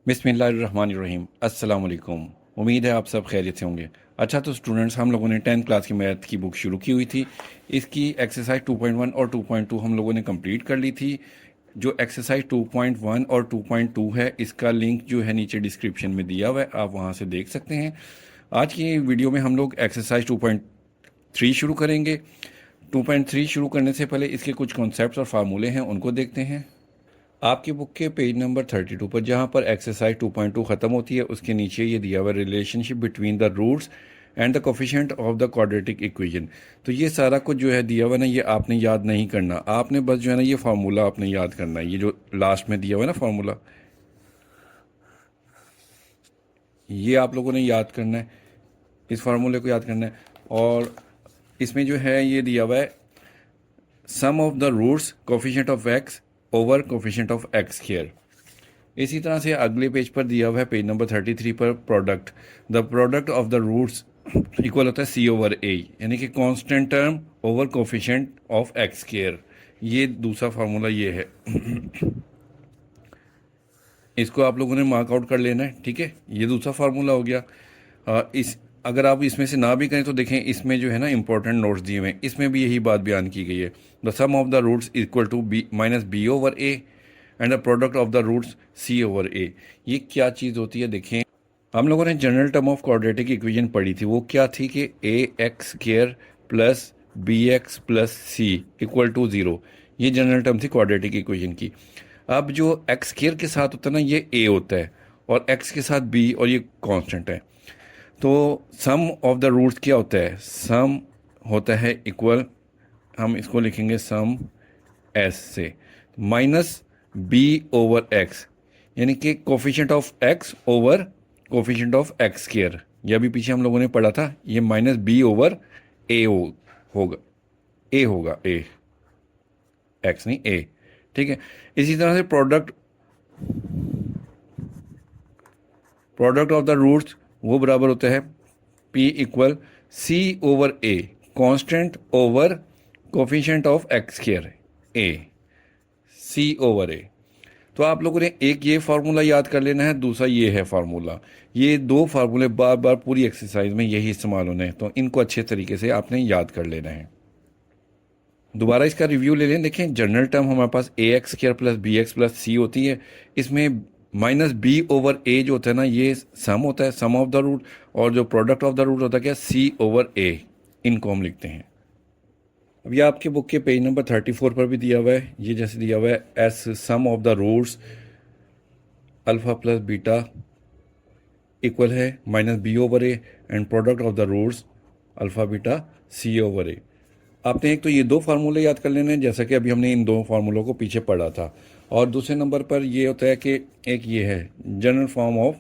बिस्मिल्लाहिर्रहमानिर्रहीम। अस्सलाम वालेकुम। उम्मीद है आप सब खैरियत से होंगे। अच्छा तो स्टूडेंट्स, हम लोगों ने 10th क्लास की मैथ की बुक शुरू की हुई थी। इसकी एक्सरसाइज 2.1 और 2.2 हम लोगों ने कंप्लीट कर ली थी। जो एक्सरसाइज 2.1 और 2.2 है, इसका लिंक जो है नीचे डिस्क्रिप्शन में दिया हुआ है, आप वहाँ से देख सकते हैं। आज की वीडियो में हम लोग एक्सरसाइज 2.3 शुरू करेंगे। 2.3 शुरू करने से पहले इसके कुछ कॉन्सेप्ट्स और फार्मूले हैं, उनको देखते हैं। आपकी बुक के पेज नंबर 32 पर जहाँ पर एक्सरसाइज 2.2 ख़त्म होती है, उसके नीचे ये दिया हुआ relationship between the roots and the coefficient of the quadratic equation. तो ये सारा कुछ जो है दिया हुआ ना, ये आपने याद नहीं करना। आपने बस जो है ना, ये फार्मूला आपने याद करना है। ये जो लास्ट में दिया हुआ है ना फार्मूला, ये आप लोगों ने याद करना है। इस फार्मूले को याद करना है। और इसमें जो है ये दिया हुआ है sum of the roots coefficient of x over coefficient of x square. इसी तरह से अगले पेज पर दिया हुआ है, पेज नंबर 33 पर, product. The product of the roots equal होता है सी ओवर ए, यानी कि constant term over coefficient of x square. ये दूसरा फार्मूला ये है। इसको आप लोगों ने मार्क आउट कर लेना है, ठीक है। ये दूसरा फार्मूला हो गया। इस अगर आप इसमें से ना भी करें तो देखें, इसमें जो है ना इंपॉर्टेंट नोट्स दिए हुए हैं, इसमें भी यही बात बयान की गई है। The sum of the roots equal to b minus b over a and the product of the roots c over a. ये क्या चीज़ होती है देखें। हम लोगों ने general term of quadratic equation पढ़ी थी। वो क्या थी कि a x square plus b x plus c equal to zero. ये जनरल टर्म थी क्वाड्रेटिक इक्वेशन की। अब जो एक्स स्क्वायर के साथ होता है ना, ये ए होता है, और एक्स के साथ बी, और ये कांस्टेंट है। तो सम ऑफ द रूट्स क्या होता है? सम होता है इक्वल, हम इसको लिखेंगे सम एस से, माइनस बी ओवर एक्स, यानी कि coefficient of x over coefficient of x square. यह भी पीछे हम लोगों ने पढ़ा था। ये माइनस बी ओवर ए होगा, ए होगा, ए, एक्स नहीं, ए, ठीक है। इसी तरह से प्रोडक्ट ऑफ द रूट्स वो बराबर होता है p equal c over a, constant over coefficient of x square, a, c over ए। तो आप लोगों ने एक ये फार्मूला याद कर लेना है, दूसरा ये है फार्मूला। ये दो फार्मूले बार बार पूरी एक्सरसाइज में यही इस्तेमाल होने हैं, तो इनको अच्छे तरीके से आपने याद कर लेना है। दोबारा इसका रिव्यू ले लें। देखें, जनरल टर्म हमारे पास a x square plus b x plus c होती है। इसमें माइनस बी ओवर ए जो होता है ना, ये सम होता है, सम ऑफ द रूट। और जो प्रोडक्ट ऑफ द रूट होता है क्या, सी ओवर ए। इनको हम लिखते हैं। अब ये आपके बुक के पेज नंबर 34 पर भी दिया हुआ है। ये जैसे दिया हुआ है, S sum of the roots alpha plus beta equal है minus b over a and product of the roots alpha beta c over a. आपने एक तो ये दो फार्मूले याद कर लेने हैं, जैसा कि अभी हमने इन दो फार्मूलों को पीछे पढ़ा था। और दूसरे नंबर पर ये होता है कि एक ये है general form of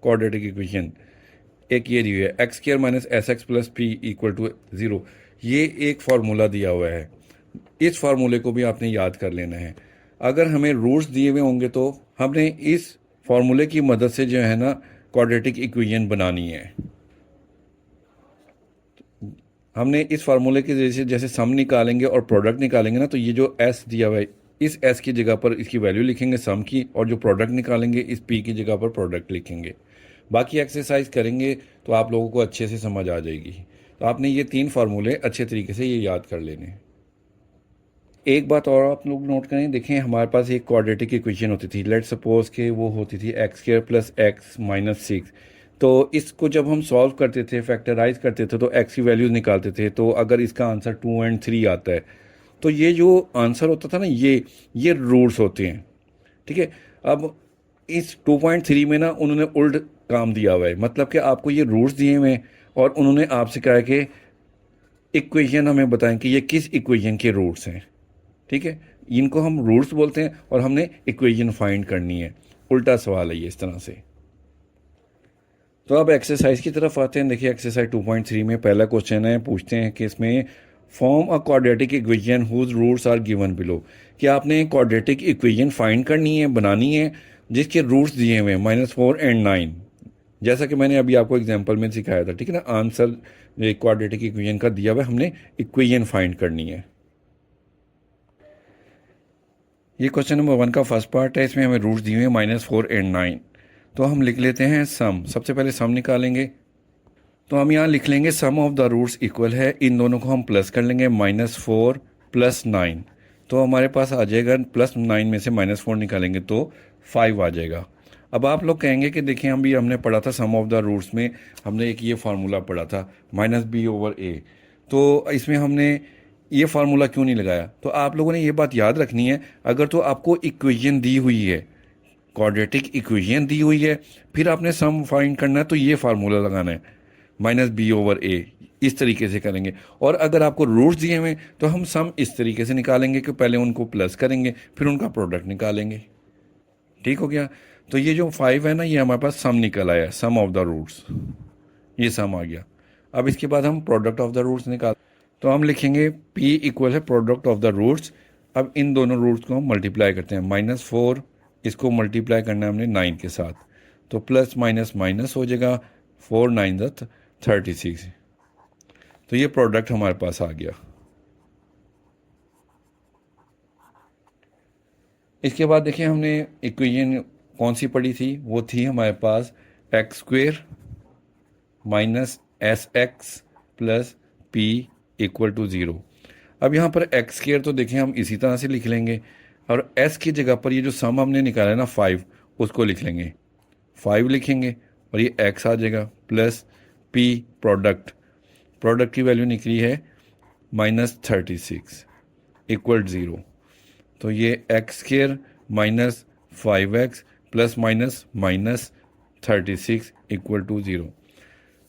quadratic equation. एक ये दी हुई है X square minus S x plus P equal to zero. ये एक फार्मूला दिया हुआ है। इस फार्मूले को भी आपने याद कर लेना है। अगर हमें रूट्स दिए हुए होंगे तो हमने इस फार्मूले की मदद से जो है ना क्वाड्रेटिक इक्वेशन बनानी है। हमने इस फार्मूले के जैसे जैसे सम निकालेंगे और प्रोडक्ट निकालेंगे ना, तो ये जो एस दिया हुआ है, इस एस की जगह पर इसकी वैल्यू लिखेंगे सम की, और जो प्रोडक्ट निकालेंगे इस पी की जगह पर प्रोडक्ट लिखेंगे। बाकी एक्सरसाइज करेंगे तो आप लोगों को अच्छे से समझ आ जाएगी। तो आपने ये तीन फार्मूले अच्छे तरीके से ये याद कर लेने हैं। एक बात और आप लोग नोट करें, देखें हमारे पास एक क्वाड्रेटिक इक्वेशन होती थी। लेट सपोज के वो होती थी x square plus x minus six. तो इसको जब हम सॉल्व करते थे, फैक्टराइज करते थे, तो एक्स की वैल्यूज निकालते थे। तो अगर इसका आंसर 2 एंड 3 आता है, तो ये जो आंसर होता था ना, ये रूट्स होते हैं, ठीक है। अब इस 2.3 में ना उन्होंने उल्ट काम दिया हुआ है, मतलब कि आपको ये रूट्स दिए हुए हैं और उन्होंने आपसे कहा है कि इक्वेशन हमें बताएं कि ये किस इक्वेशन के रूट्स हैं, ठीक है। इनको हम रूट्स बोलते हैं और हमने इक्वेशन फाइंड करनी है। उल्टा सवाल है ये, इस तरह से। तो अब एक्सरसाइज की तरफ आते हैं। देखिए एक्सरसाइज 2.3 में पहला क्वेश्चन है, पूछते हैं कि इसमें form a quadratic equation whose roots are given below. कि आपने क्वाड्रेटिक इक्वेशन फाइंड करनी है, बनानी है, जिसके रूट्स दिए हुए हैं -4 एंड 9, जैसा कि मैंने अभी आपको एग्जांपल में सिखाया था, ठीक है ना। आंसर क्वाड्रेटिक इक्वेशन का दिया हुआ है, हमने इक्वेशन फाइंड करनी है। ये क्वेश्चन नंबर 1 का फर्स्ट पार्ट है। इसमें हमें रूट्स दिए हुए हैं -4 एंड 9। तो हम लिख लेते हैं सम। सबसे पहले सम निकालेंगे, तो हम यहाँ लिख लेंगे सम ऑफ द रूट्स इक्वल है, इन दोनों को हम प्लस कर लेंगे, -4 + 9। तो हमारे पास आ जाएगा +9 में से -4 निकालेंगे तो 5 आ जाएगा। अब आप लोग कहेंगे कि देखिए हमने पढ़ा था सम ऑफ द रूट्स में, हमने एक ये फार्मूला पढ़ा था -b/a, तो इसमें हमने ये फार्मूला क्यों नहीं लगाया? तो आप लोगों ने ये बात याद रखनी है, अगर तो आपको इक्वेशन दी हुई है, क्वाड्रेटिक इक्वेशन दी हुई है, फिर आपने सम फाइंड करना है तो ये फार्मूला लगाना है -b/a, इस तरीके से करेंगे। और अगर आपको रूट्स दिए हुए तो हम सम इस तरीके से निकालेंगे कि पहले उनको प्लस करेंगे फिर उनका प्रोडक्ट निकालेंगे। ठीक हो गया? तो ये जो 5 है ना, ये हमारे पास सम निकल आया, सम ऑफ द रूट्स, ये सम आ गया। अब इसके बाद हम प्रोडक्ट ऑफ द रूट्स निकाल, तो हम लिखेंगे p इक्वल है प्रोडक्ट ऑफ द रूट्स। अब इन दोनों रूट्स को हम मल्टीप्लाई करते हैं, -4 इसको मल्टीप्लाई करना है हमने 9 के साथ, तो प्लस माइनस माइनस हो जाएगा, 4 9 36। तो ये प्रोडक्ट हमारे पास आ गया। इसके बाद देखिए हमने इक्वेशन कौन सी पढ़ी थी, वो थी हमारे पास x² - sx + p = 0। अब यहाँ पर x² तो देखें हम इसी तरह से लिख लेंगे, और s की जगह पर ये जो सम हमने निकाला है ना 5, उसको लिख लेंगे, 5 लिखेंगे और ये x आ जाएगा, प्लस p प्रोडक्ट की वैल्यू निकली है -36 = 0। तो ये x² - 5x ± -36 = 0।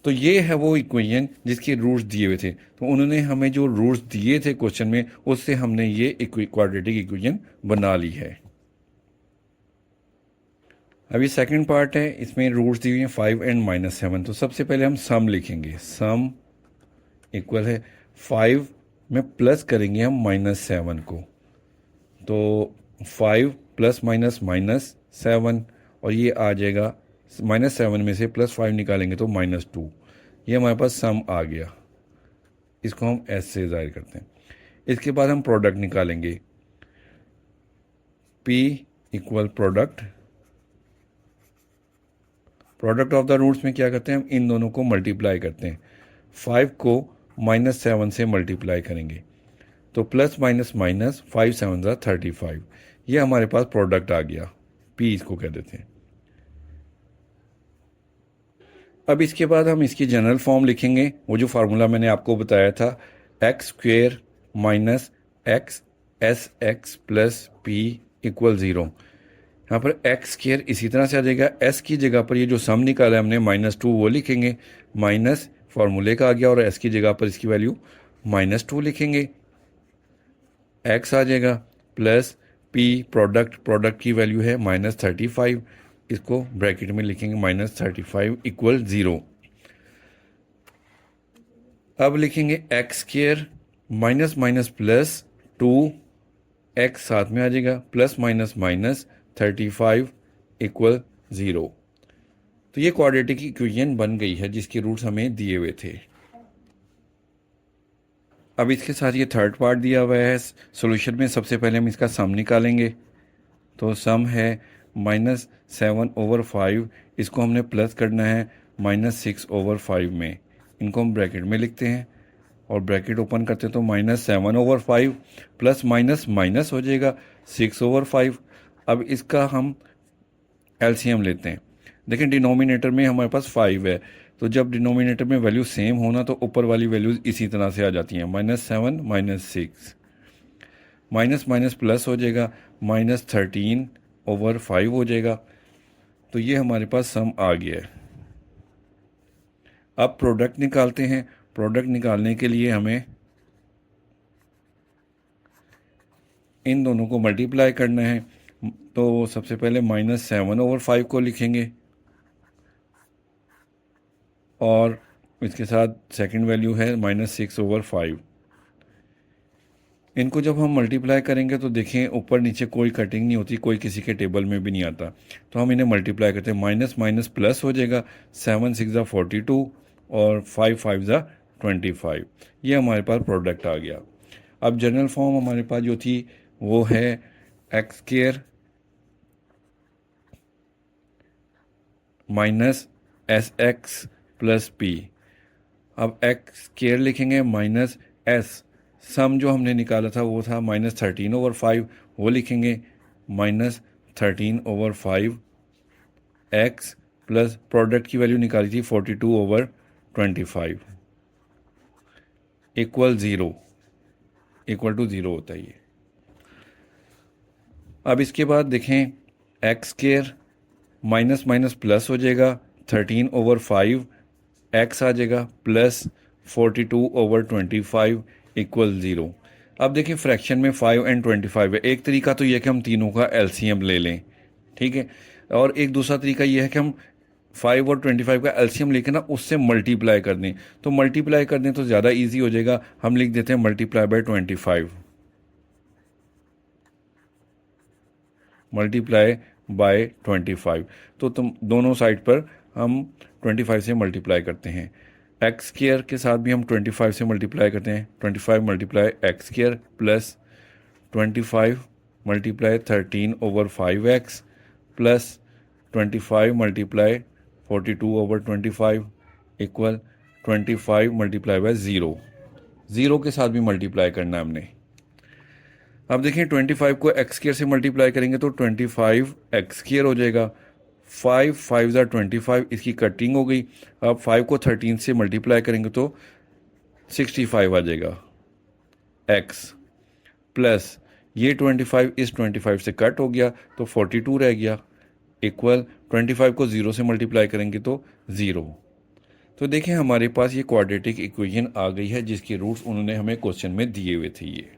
तो ये है वो इक्वेशन जिसके रूट्स दिए हुए थे। तो उन्होंने हमें जो रूट्स दिए थे क्वेश्चन में, उससे हमने ये क्वाड्रेटिक इक्वेशन बना ली है। अभी सेकंड पार्ट है, इसमें रूट्स दिए हुए हैं 5 एंड -7। तो सबसे पहले हम सम लिखेंगे, सम इक्वल है 5 में प्लस करेंगे हम -7 को, तो 5 ± -7, और ये आ जाएगा -7 में से +5 निकालेंगे तो -2। ये हमारे पास सम आ गया, इसको हम एस से जाहिर करते हैं। इसके बाद हम प्रोडक्ट निकालेंगे, P equal product of the roots में क्या करते हैं, हम इन दोनों को मल्टीप्लाई करते हैं, 5 को -7 से मल्टीप्लाई करेंगे तो प्लस माइनस माइनस 5 7 35। ये हमारे पास प्रोडक्ट आ गया, P इसको कह देते हैं। अब इसके बाद हम इसकी जनरल फॉर्म लिखेंगे, वो जो फार्मूला मैंने आपको बताया था, x² - x + p = 0। यहाँ पर x² इसी तरह से आ जाएगा, s की जगह पर ये जो सम निकाला है हमने -2 वो लिखेंगे, माइनस फार्मूले का आ गया, और s की जगह पर इसकी वैल्यू -2 लिखेंगे, x आ जाएगा, प्लस p प्रोडक्ट की वैल्यू है -35, इसको ब्रैकेट में लिखेंगे -35 = 0। अब लिखेंगे x² - -2, x साथ में आ जाएगा, प्लस माइनस माइनस 35 = 0। तो ये क्वाड्रेटिक इक्वेशन बन गई है जिसके रूट्स हमें दिए हुए थे। अब इसके साथ ये थर्ड पार्ट दिया हुआ है सॉल्यूशन में। सबसे पहले हम इसका सम निकालेंगे, तो सम है -7/5, इसको हमने प्लस करना है -6/5 में, इनको हम ब्रैकेट में लिखते हैं और ब्रैकेट ओपन करते हैं तो -7/5 प्लस माइनस माइनस हो जाएगा 6/5। अब इसका हम एलसीएम लेते हैं, देखें डिनोमिनेटर में हमारे पास 5 है, तो जब डिनोमिनेटर में वैल्यू सेम होना तो ऊपर वाली वैल्यूज इसी तरह से आ जाती हैं, -7 - -6, माइनस माइनस प्लस हो जाएगा, -13/5 हो जाएगा। तो ये हमारे पास सम आ गया है। अब प्रोडक्ट निकालते हैं। प्रोडक्ट निकालने के लिए हमें इन दोनों को मल्टीप्लाई करना है, तो सबसे पहले -7/5 को लिखेंगे और इसके साथ सेकंड वैल्यू है -6/5। इनको जब हम मल्टीप्लाई करेंगे तो देखें ऊपर नीचे कोई कटिंग नहीं होती, कोई किसी के टेबल में भी नहीं आता, तो हम इन्हें मल्टीप्लाई करते हैं, माइनस माइनस प्लस हो जाएगा, 7 6 42 और 5 5 25। ये हमारे पास प्रोडक्ट आ गया। अब जनरल फॉर्म हमारे पास जो थी वो है x² minus S x plus P. अब एक्स स्क्वायर लिखेंगे माइनस एस, सम जो हमने निकाला था वो था -13/5, वो लिखेंगे -13/5 एक्स प्लस प्रोडक्ट की वैल्यू निकाली थी 42/25 इक्वल टू ज़ीरो होता है ये। अब इसके बाद देखें x square minus minus plus हो जाएगा, 13/5 एक्स आ जाएगा प्लस 42/25 इक्वल ज़ीरो। अब देखिए फ्रैक्शन में 5 और 25 है। एक तरीका तो यह है कि हम तीनों का एलसीएम ले लें, ठीक है, और एक दूसरा तरीका यह है कि हम 5 और 25 का एलसीएम लेकर ना उससे मल्टीप्लाई कर दें। तो मल्टीप्लाई कर दें तो ज़्यादा इजी हो जाएगा, हम लिख देते हैं मल्टीप्लाई बाय 25, मल्टीप्लाई बाय 25। तो तुम दोनों साइड पर हम 25 से मल्टीप्लाई करते हैं। एक्स स्क्वायर के साथ भी हम 25 से मल्टीप्लाई करते हैं, 25 multiply x square plus 25 multiply 13/5 x plus 25 multiply 42/25 equal 25 multiply by zero. Zero के साथ भी मल्टीप्लाई करना है हमने। अब देखिए 25 को एक्स स्क्वायर से मल्टीप्लाई करेंगे तो 25 एक्स स्क्वायर हो जाएगा, 5 5 ज़ा 25, इसकी कटिंग हो गई। अब 5 को 13 से मल्टीप्लाई करेंगे तो 65 आ जाएगा एक्स प्लस ये 25 इस 25 से कट हो गया तो 42 रह गया इक्वल 25 को ज़ीरो से मल्टीप्लाई करेंगे तो ज़ीरो। तो देखें हमारे पास ये क्वाड्रेटिक इक्वेशन आ गई है जिसके रूट्स उन्होंने हमें क्वेश्चन में दिए हुए थे। ये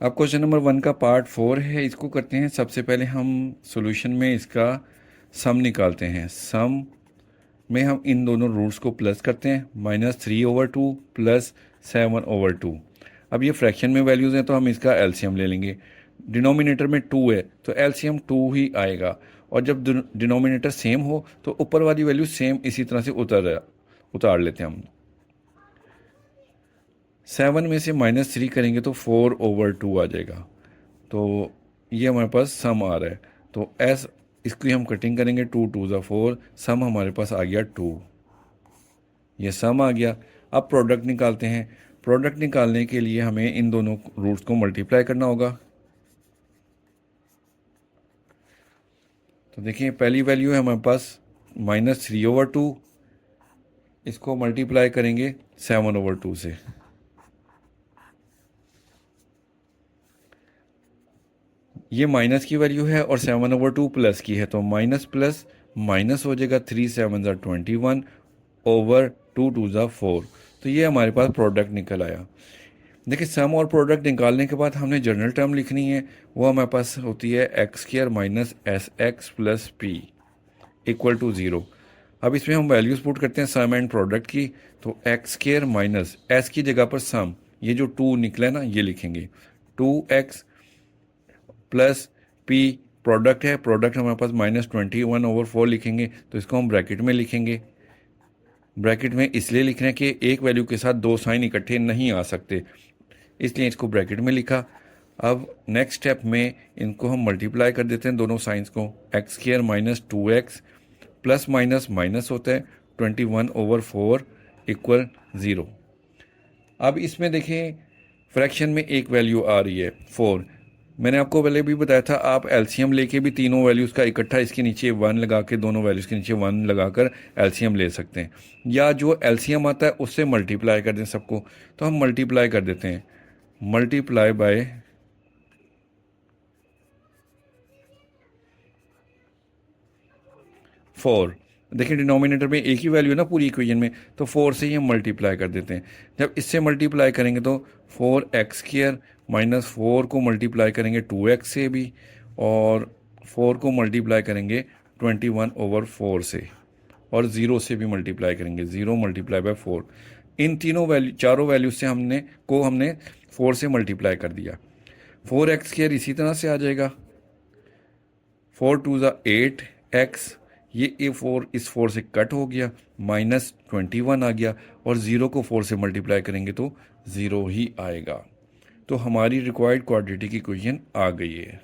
अब क्वेश्चन नंबर 1 का पार्ट 4 है, इसको करते हैं। सबसे पहले हम सॉल्यूशन में इसका सम निकालते हैं। सम में हम इन दोनों रूट्स को प्लस करते हैं, -3/2 प्लस 7/2। अब ये फ्रैक्शन में वैल्यूज़ हैं तो हम इसका एलसीएम ले लेंगे। डिनोमिनेटर में 2 है तो एलसीएम 2 ही आएगा, और जब डिनोमिनेटर सेम हो तो ऊपर वाली वैल्यू सेम इसी तरह से उतार लेते हैं हम। 7 में से -3 करेंगे तो 4/2 आ जाएगा। तो ये हमारे पास सम आ रहा है, तो एस इसकी हम कटिंग करेंगे, 2 2 ज़ा 4, सम हमारे पास आ गया 2, ये सम आ गया। अब प्रोडक्ट निकालते हैं। प्रोडक्ट निकालने के लिए हमें इन दोनों रूट्स को मल्टीप्लाई करना होगा। तो देखिए पहली वैल्यू है हमारे पास -3/2, इसको मल्टीप्लाई करेंगे 7/2 से। ये माइनस की वैल्यू है और 7/2 प्लस की है, तो माइनस प्लस माइनस हो जाएगा, 3 7 ज़ा 21 ओवर 2 2 ज़ा 4। तो ये हमारे पास प्रोडक्ट निकल आया। देखिए सम और प्रोडक्ट निकालने के बाद हमने जनरल टर्म लिखनी है, वो हमारे पास होती है X square minus S x plus P equal to zero. अब इसमें हम वैल्यूज़ पुट करते हैं सम एंड प्रोडक्ट की, तो एक्स स्क्वायर माइनस एस की जगह पर सम, ये जो 2 निकला ना ये लिखेंगे, 2x प्लस पी प्रोडक्ट है, प्रोडक्ट हमारे पास -21/4 लिखेंगे, तो इसको हम ब्रैकेट में लिखेंगे। ब्रैकेट में इसलिए लिख रहे हैं कि एक वैल्यू के साथ दो साइन इकट्ठे नहीं आ सकते, इसलिए इसको ब्रैकेट में लिखा। अब नेक्स्ट स्टेप में इनको हम मल्टीप्लाई कर देते हैं दोनों साइंस को, x square minus 2x plus minus minus होता है 21/4 इक्वल ज़ीरो। अब इसमें देखें फ्रैक्शन में एक वैल्यू आ रही है 4। मैंने आपको पहले भी बताया था आप एलसीएम लेके भी तीनों वैल्यूज़ का इकट्ठा इसके नीचे 1 लगा के, दोनों वैल्यूज़ के नीचे 1 लगाकर एलसीएम ले सकते हैं, या जो एलसीएम आता है उससे मल्टीप्लाई कर दें सबको। तो हम मल्टीप्लाई कर देते हैं, मल्टीप्लाई बाय 4। देखिए डिनोमिनेटर में एक ही वैल्यू है ना पूरी इक्वेशन में, तो 4 से ही हम मल्टीप्लाई कर देते हैं। जब इससे मल्टीप्लाई करेंगे तो 4x² माइनस 4 को मल्टीप्लाई करेंगे 2x से भी, और 4 को मल्टीप्लाई करेंगे 21/4 से, और 0 से भी मल्टीप्लाई करेंगे, 0 मल्टीप्लाई बाय 4। इन तीनों वैल्यू चारों वैल्यू से हमने 4 से मल्टीप्लाई कर दिया। 4x² इसी तरह से आ जाएगा, 4 2 ज़ा 8x, ये 4 इस 4 से कट हो गया, -21 आ गया, और 0 को 4 से मल्टीप्लाई करेंगे तो 0 ही आएगा। तो हमारी रिक्वायर्ड क्वाड्रेटिक इक्वेशन आ गई है।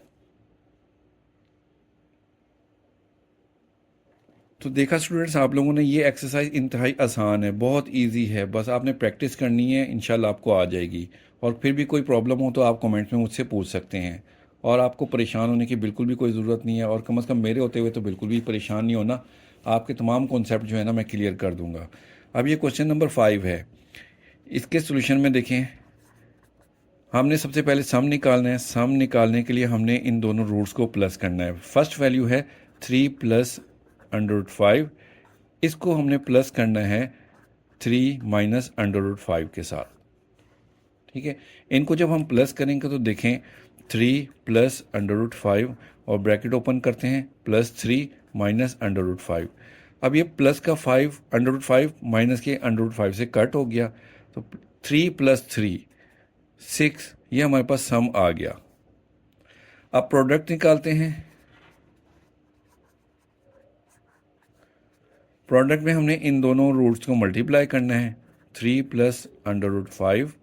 तो देखा स्टूडेंट्स, आप लोगों ने ये एक्सरसाइज इंतहाई आसान है, बहुत इजी है, बस आपने प्रैक्टिस करनी है, इंशाल्लाह आपको आ जाएगी। और फिर भी कोई प्रॉब्लम हो तो आप कमेंट में मुझसे पूछ सकते हैं। और आपको परेशान होने की बिल्कुल भी कोई ज़रूरत नहीं है, और कम से कम मेरे होते हुए तो बिल्कुल भी परेशान नहीं होना। आपके तमाम कॉन्सेप्ट जो है ना मैं क्लियर कर दूंगा। अब ये क्वेश्चन नंबर 5 है। इसके सोल्यूशन में देखें, हमने सबसे पहले सम निकालना है। सम निकालने के लिए हमने इन दोनों रूट्स को प्लस करना है। फर्स्ट वैल्यू है 3 प्लस √5, इसको हमने प्लस करना है 3 माइनस √5 के साथ। ठीक है, इनको जब हम प्लस करेंगे तो देखें 3 प्लस √5 और ब्रैकेट ओपन करते हैं +3 माइनस √5। अब ये प्लस का 5 √5 माइनस के √5 से कट हो गया, तो 3 + 3 6, ये हमारे पास सम आ गया। अब प्रोडक्ट निकालते हैं। प्रोडक्ट में हमने इन दोनों रूट्स को मल्टीप्लाई करना है। 3 प्लस √5,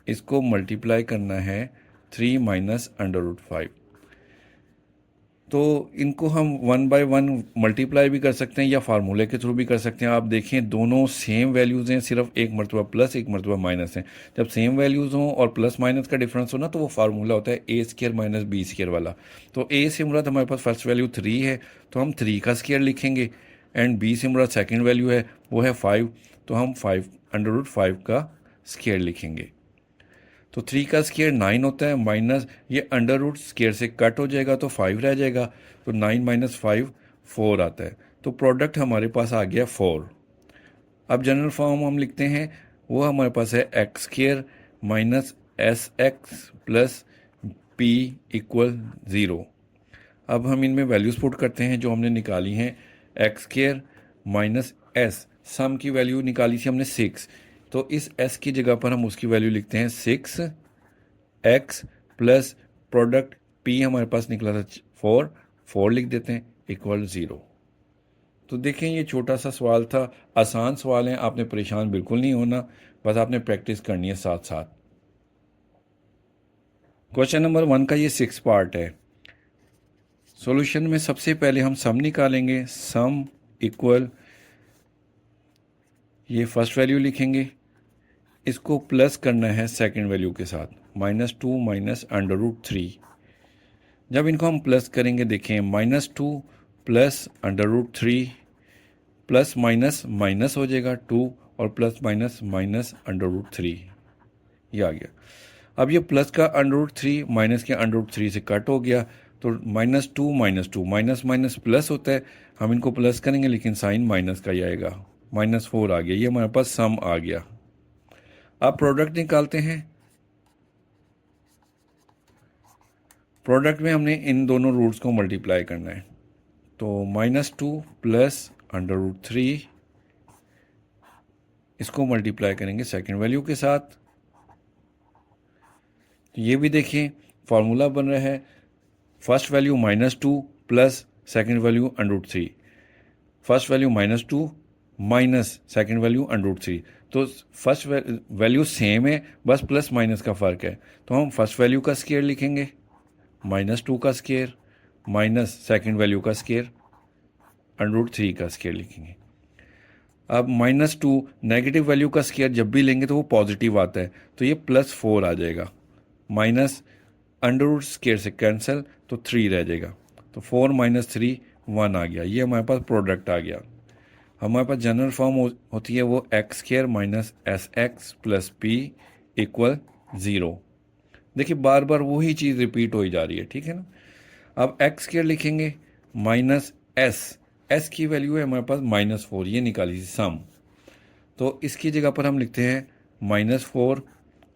इसको मल्टीप्लाई करना है 3 माइनस √5। तो इनको हम 1 बाय 1 मल्टीप्लाई भी कर सकते हैं या फार्मूले के थ्रू भी कर सकते हैं। आप देखें दोनों सेम वैल्यूज़ हैं, सिर्फ एक मरतबा प्लस एक मरतबा माइनस है। जब सेम वैल्यूज़ हों और प्लस माइनस का डिफरेंस हो ना, तो वो फार्मूला होता है a² माइनस b² वाला। तो a से मुराद हमारे पास फर्स्ट वैल्यू 3 है, तो हम 3 का स्क्वायर लिखेंगे। एंड b से मुराद सेकेंड वैल्यू है, वो है 5, तो हम 5 √5 का स्क्वायर लिखेंगे। तो 3 का स्क्वायर 9 होता है, माइनस ये अंडर रूट स्क्वायर से कट हो जाएगा तो 5 रह जाएगा, तो 9 माइनस 5 4 आता है। तो प्रोडक्ट हमारे पास आ गया 4। अब जनरल फॉर्म हम लिखते हैं, वो हमारे पास है x² minus SX plus P = 0। अब हम इनमें वैल्यूज पुट करते हैं जो हमने निकाली हैं। x² माइनस S, सम की वैल्यू निकाली थी हमने 6, तो इस s की जगह पर हम उसकी वैल्यू लिखते हैं 6x प्लस प्रोडक्ट p हमारे पास निकला था 4 लिख देते हैं =0। तो देखें ये छोटा सा सवाल था, आसान सवाल है, आपने परेशान बिल्कुल नहीं होना, बस आपने प्रैक्टिस करनी है साथ साथ। क्वेश्चन नंबर 1 का ये 6 पार्ट है। सॉल्यूशन में सबसे पहले हम सम निकालेंगे। सम इक्वल, ये फर्स्ट वैल्यू लिखेंगे, इसको प्लस करना है सेकंड वैल्यू के साथ -2 माइनस √3। जब इनको हम प्लस करेंगे देखें -2 प्लस √3 प्लस माइनस माइनस हो जाएगा 2 और प्लस माइनस माइनस √3, ये आ गया। अब ये प्लस का √3 माइनस के √3 से कट हो गया, तो -2 माइनस माइनस प्लस होता है, हम इनको प्लस करेंगे लेकिन साइन माइनस का ही आएगा, -4 आ गया। ये हमारे पास सम आ गया। अब प्रोडक्ट निकालते हैं। प्रोडक्ट में हमने इन दोनों रूट्स को मल्टीप्लाई करना है, तो -2 प्लस √3, इसको मल्टीप्लाई करेंगे सेकंड वैल्यू के साथ। तो ये भी देखिए फार्मूला बन रहा है, first value -2 plus second value √3, first value -2 minus second value √3। तो फर्स्ट वैल्यू सेम है, बस प्लस माइनस का फ़र्क है। तो हम फर्स्ट वैल्यू का स्क्वायर लिखेंगे, -2 का स्क्वायर माइनस सेकंड वैल्यू का स्क्वायर √3 का स्क्वायर लिखेंगे। अब -2 नेगेटिव वैल्यू का स्क्वायर जब भी लेंगे तो वो पॉजिटिव आता है, तो ये +4 आ जाएगा, माइनस अंडर स्क्वायर से कैंसिल, तो 3 रह जाएगा, तो 4 माइनस 3 1 आ गया। ये हमारे पास प्रोडक्ट आ गया। हमारे पास जनरल फॉर्म होती है वो x² minus SX plus P = 0। देखिए बार बार वही चीज़ रिपीट हो जा रही है, ठीक है ना। अब x² लिखेंगे माइनस S की वैल्यू है हमारे पास -4, ये निकाली थी सम, तो इसकी जगह पर हम लिखते हैं -4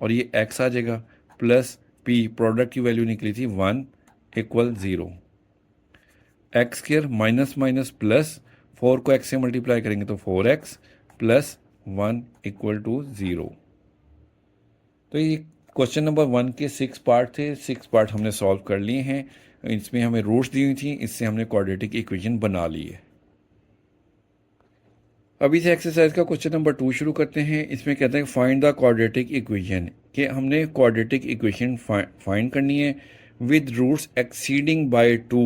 और ये x आ जाएगा, प्लस P प्रोडक्ट की वैल्यू निकली थी 1 = 0। x² माइनस माइनस प्लस, 4 को x से मल्टीप्लाई करेंगे तो 4x प्लस 1 = 0। तो ये क्वेश्चन नंबर 1 के 6 पार्ट थे, 6 पार्ट हमने सॉल्व कर लिए हैं। इसमें हमें रूट्स दी हुई थी, इससे हमने क्वाड्रेटिक इक्वेशन बना ली है। अब इस एक्सरसाइज का क्वेश्चन नंबर 2 शुरू करते हैं। इसमें कहते हैं फाइंड द क्वाड्रेटिक इक्वेशन, कि हमने क्वाड्रेटिक इक्वेशन फाइंड करनी है with roots exceeding by 2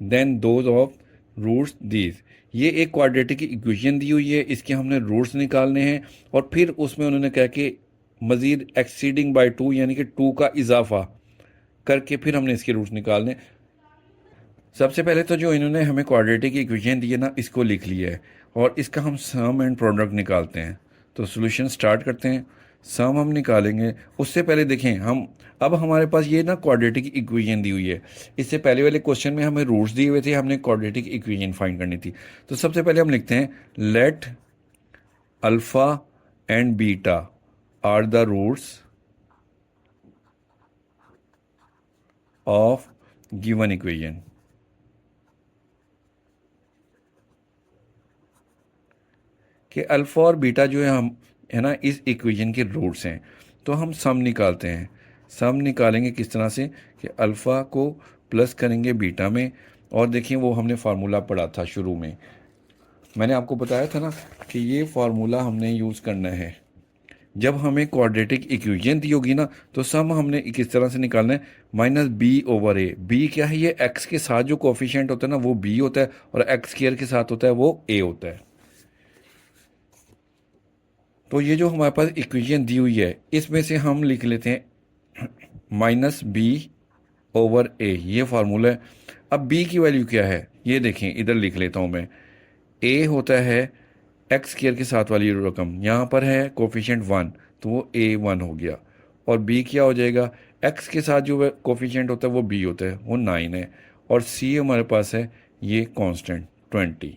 then those of roots these. ये एक क्वाड्रेटिक इक्वेशन दी हुई है, इसके हमने रूट्स निकालने हैं और फिर उसमें उन्होंने कहा कि मज़ीद एक्सीडिंग बाय 2 यानी कि 2 का इजाफा करके फिर हमने इसके रूट्स निकालने। सबसे पहले तो जो इन्होंने हमें क्वाड्रेटिक इक्वेशन दी है ना, इसको लिख लिया है और इसका हम सम एंड प्रोडक्ट निकालते हैं। तो सॉल्यूशन स्टार्ट करते हैं। सम हम निकालेंगे, उससे पहले देखें हम, अब हमारे पास ये ना क्वाड्रेटिक इक्वेशन दी हुई है। इससे पहले वाले क्वेश्चन में हमें रूट्स दिए हुए थे, हमने क्वाड्रेटिक इक्वेशन फाइंड करनी थी। तो सबसे पहले हम लिखते हैं let alpha and beta are the roots of given equation. कि अल्फ़ा और बीटा जो है हम, है ना, इस इक्वेशन के रूट्स हैं। तो हम सम निकालते हैं। सम निकालेंगे किस तरह से, कि अल्फ़ा को प्लस करेंगे बीटा में। और देखिए वो हमने फार्मूला पढ़ा था शुरू में, मैंने आपको बताया था ना कि ये फार्मूला हमने यूज़ करना है जब हमें क्वाड्रेटिक इक्वेशन दी होगी ना। तो सम हमने किस तरह से निकालना है, माइनस बी ओवर ए। बी क्या है, ये एक्स के साथ जो कोफिशिएंट होता है ना वो बी होता है, और एक्स स्क्वायर के साथ होता है वो ए होता है। तो ये जो हमारे पास इक्वेशन दी हुई है इसमें से हम लिख लेते हैं माइनस बी ओवर ए, ये फार्मूला है। अब बी की वैल्यू क्या है ये देखें, इधर लिख लेता हूँ मैं। ए होता है एक्स स्क्वायर के साथ वाली रकम, यहाँ पर है कोफिशिएंट 1, तो वो ए 1 हो गया। और बी क्या हो जाएगा, एक्स के साथ जो कोफिशिएंट होता है वो बी होता है, वो 9 है। और सी हमारे पास है ये कांस्टेंट 20।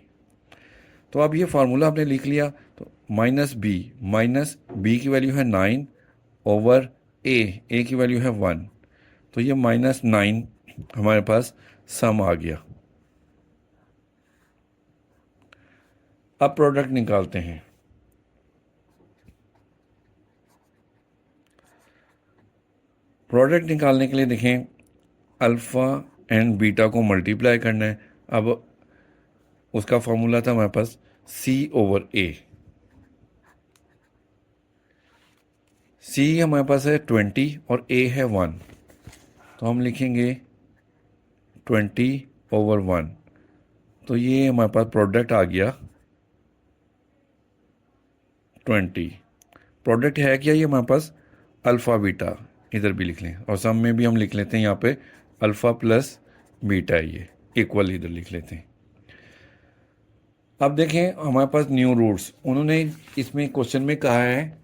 तो अब ये फार्मूला आपने लिख लिया। तो माइनस बी की वैल्यू है 9 ओवर ए की वैल्यू है 1, तो ये -9 हमारे पास सम आ गया। अब प्रोडक्ट निकालते हैं। प्रोडक्ट निकालने के लिए देखें, अल्फ़ा एंड बीटा को मल्टीप्लाई करना है। अब उसका फॉर्मूला था हमारे पास सी ओवर ए। सी हमारे पास है 20 और ए है 1, तो हम लिखेंगे 20/1। तो ये हमारे पास प्रोडक्ट आ गया 20। प्रोडक्ट है क्या, ये हमारे पास अल्फ़ा बीटा, इधर भी लिख लें, और सम में भी हम लिख लेते हैं यहाँ पे अल्फ़ा प्लस बीटा है, ये इक्वल इधर लिख लेते हैं। अब देखें हमारे पास न्यू रूट्स, उन्होंने इसमें क्वेश्चन में कहा है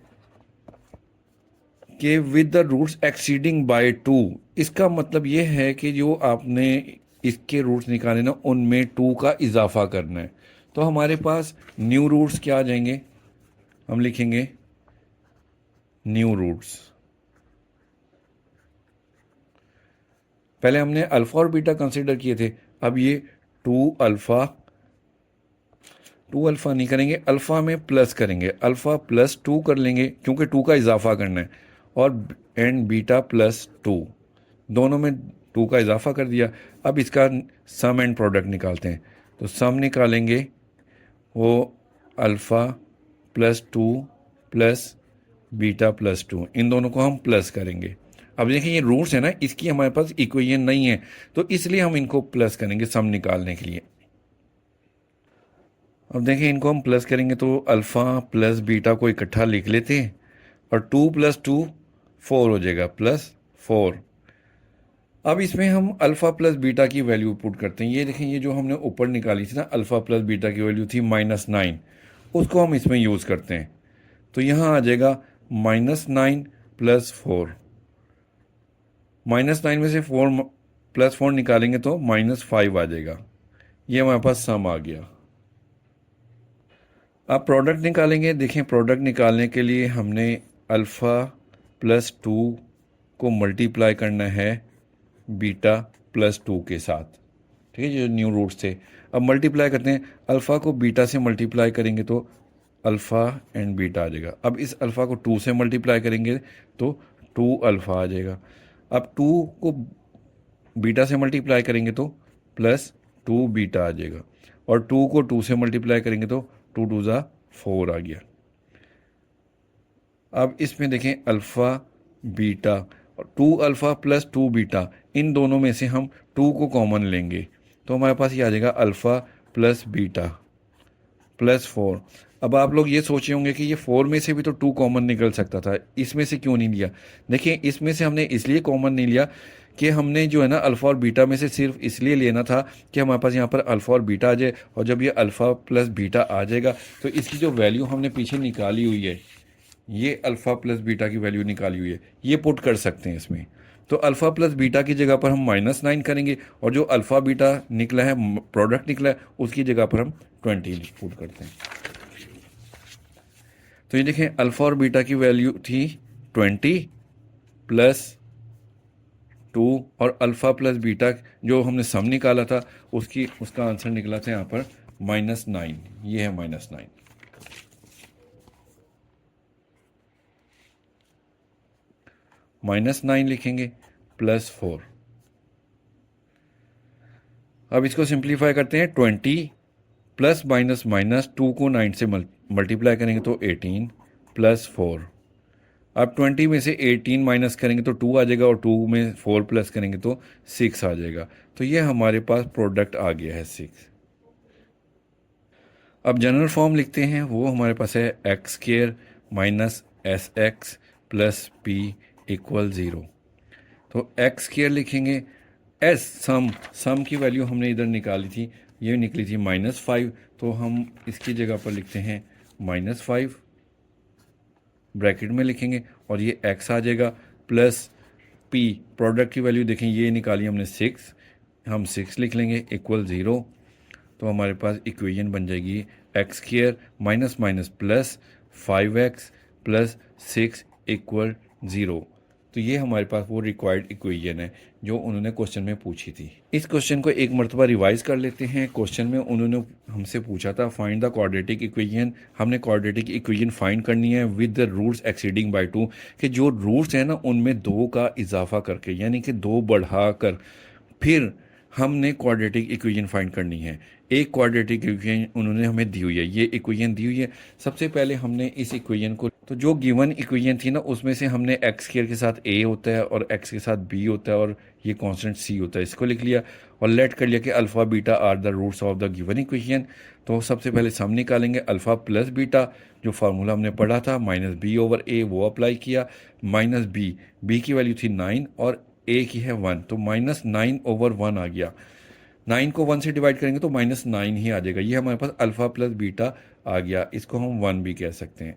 कि with the roots exceeding by 2। इसका मतलब ये है कि जो आपने इसके रूट्स निकाले ना उनमें 2 का इजाफा करना है। तो हमारे पास न्यू रूट्स क्या आ जाएंगे, हम लिखेंगे न्यू रूट्स। पहले हमने अल्फ़ा और बीटा कंसीडर किए थे, अब ये 2 अल्फ़ा नहीं करेंगे, अल्फ़ा में प्लस करेंगे, अल्फ़ा प्लस 2 कर लेंगे क्योंकि 2 का इजाफा करना है। और एंड बीटा प्लस 2, दोनों में 2 का इजाफा कर दिया। अब इसका सम एंड प्रोडक्ट निकालते हैं। तो सम निकालेंगे, वो alpha plus 2 plus beta plus 2, इन दोनों को हम प्लस करेंगे। अब देखिए ये रूट्स है ना, इसकी हमारे पास इक्वेशन नहीं है, तो इसलिए हम इनको प्लस करेंगे सम निकालने के लिए। अब देखिए इनको हम प्लस करेंगे तो अल्फ़ा प्लस बीटा को इकट्ठा लिख लेते हैं, और 2 + 2 4 हो जाएगा, +4। अब इसमें हम अल्फ़ा प्लस बीटा की वैल्यू पुट करते हैं। ये देखें, ये जो हमने ऊपर निकाली थी ना, अल्फ़ा प्लस बीटा की वैल्यू थी -9, उसको हम इसमें यूज़ करते हैं। तो यहाँ आ जाएगा -9 + 4। -9 में से 4 + 4 निकालेंगे तो -5 आ जाएगा। ये हमारे पास सम आ गया। अब प्रोडक्ट निकालेंगे। देखें प्रोडक्ट निकालने के लिए हमने अल्फ़ा प्लस 2 को मल्टीप्लाई करना है बीटा प्लस 2 के साथ, ठीक है, जो न्यू रूट्स थे। अब मल्टीप्लाई करते हैं, अल्फ़ा को बीटा से मल्टीप्लाई करेंगे तो अल्फ़ा एंड बीटा आ जाएगा। अब इस अल्फ़ा को 2 से मल्टीप्लाई करेंगे तो 2 अल्फ़ा आ जाएगा। अब 2 को बीटा से मल्टीप्लाई करेंगे तो +2 बीटा आ जाएगा, और 2 को 2 से मल्टीप्लाई करेंगे तो 2 × 2 = 4 आ गया। अब इसमें देखें अल्फ़ा बीटा और 2 अल्फ़ा प्लस 2 बीटा, इन दोनों में से हम 2 को कॉमन लेंगे तो हमारे पास ये आ जाएगा अल्फ़ा प्लस बीटा प्लस 4। अब आप लोग ये सोचे होंगे कि ये 4 में से भी तो 2 कॉमन निकल सकता था, इसमें से क्यों नहीं लिया। देखिए इसमें से हमने इसलिए कॉमन नहीं लिया कि हमने जो है ना अल्फ़ा और बीटा में से सिर्फ इसलिए लेना था कि हमारे पास यहाँ पर अल्फ़ा और बीटा आ जाए, और जब ये अल्फ़ा प्लस बीटा आ जाएगा तो इसकी जो वैल्यू हमने पीछे निकाली हुई है, ये अल्फ़ा प्लस बीटा की वैल्यू निकाली हुई है, ये पुट कर सकते हैं इसमें। तो अल्फ़ा प्लस बीटा की जगह पर हम -9 करेंगे, और जो अल्फ़ा बीटा निकला है, प्रोडक्ट निकला है, उसकी जगह पर हम 20 पुट करते हैं। तो ये देखें अल्फ़ा और बीटा की वैल्यू थी 20 प्लस 2, और अल्फ़ा प्लस बीटा जो हमने सम निकाला था उसका आंसर निकला था यहाँ पर -9। ये है -9। -9 लिखेंगे प्लस 4। अब इसको सिंप्लीफाई करते हैं। 20 प्लस माइनस माइनस 2 को 9 से मल्टीप्लाई करेंगे तो 18 प्लस 4। अब 20 में से 18 माइनस करेंगे तो 2 आ जाएगा, और 2 में 4 प्लस करेंगे तो 6 आ जाएगा। तो ये हमारे पास प्रोडक्ट आ गया है 6। अब जनरल फॉर्म लिखते हैं, वो हमारे पास है X square minus S x plus P equal 0। तो एक्स स्क्वायर लिखेंगे, एस सम की वैल्यू हमने इधर निकाली थी, ये निकली थी -5, तो हम इसकी जगह पर लिखते हैं -5 ब्रैकेट में लिखेंगे, और ये एक्स आ जाएगा प्लस पी, प्रोडक्ट की वैल्यू देखें ये निकाली हमने 6, हम 6 लिख लेंगे इक्वल 0। तो हमारे पास इक्वेशन बन जाएगी x square minus minus plus 5x plus 6 equal 0। तो ये हमारे पास वो रिक्वायर्ड इक्वेशन है जो उन्होंने क्वेश्चन में पूछी थी। इस क्वेश्चन को एक मरतबा रिवाइज कर लेते हैं। क्वेश्चन में उन्होंने हमसे पूछा था फाइंड द क्वाड्रेटिक इक्वेशन। हमने क्वाड्रेटिक इक्वेशन फाइंड करनी है with the roots exceeding by 2, कि जो रूट्स हैं ना उनमें 2 का इजाफा करके, यानी कि 2 बढ़ा कर फिर हमने क्वाड्रेटिक इक्वेशन फाइंड करनी है। एक क्वाड्रेटिक इक्वेशन उन्होंने हमें दी हुई है, ये इक्वेशन दी हुई है। सबसे पहले हमने इस इक्वेशन को, तो जो गिवन इक्वेशन थी ना उसमें से हमने एक्स स्क्वायर के साथ a होता है और x के साथ b होता है और ये कांस्टेंट c होता है, इसको लिख लिया और लेट कर लिया कि alpha beta are the roots of the given equation. तो सबसे पहले सम निकालेंगे, अल्फ़ा प्लस बीटा जो फार्मूला हमने पढ़ा था -b/a वो अप्लाई किया, -b की वैल्यू थी 9 और a की है 1, तो -9/1 आ गया। 9 को 1 से डिवाइड करेंगे तो -9 ही आ जाएगा। ये हमारे पास अल्फ़ा प्लस बीटा आ गया, इसको हम 1 भी कह सकते हैं।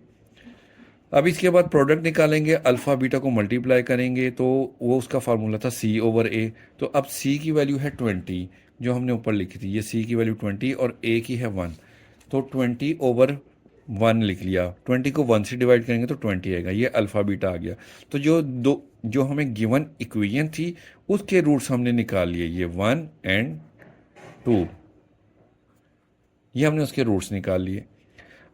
अब इसके बाद प्रोडक्ट निकालेंगे, अल्फ़ा बीटा को मल्टीप्लाई करेंगे तो वो उसका फार्मूला था c/a। तो अब c की वैल्यू है 20 जो हमने ऊपर लिखी थी, ये c की वैल्यू 20 और a की है 1, तो 20/1 लिख लिया। 20 को 1 से डिवाइड करेंगे तो 20 आएगा, ये अल्फ़ा बीटा आ गया। तो जो हमें गिवन इक्वेशन थी उसके रूट्स हमने निकाल लिए, ये 1 एंड 2, ये हमने उसके रूट्स निकाल लिए।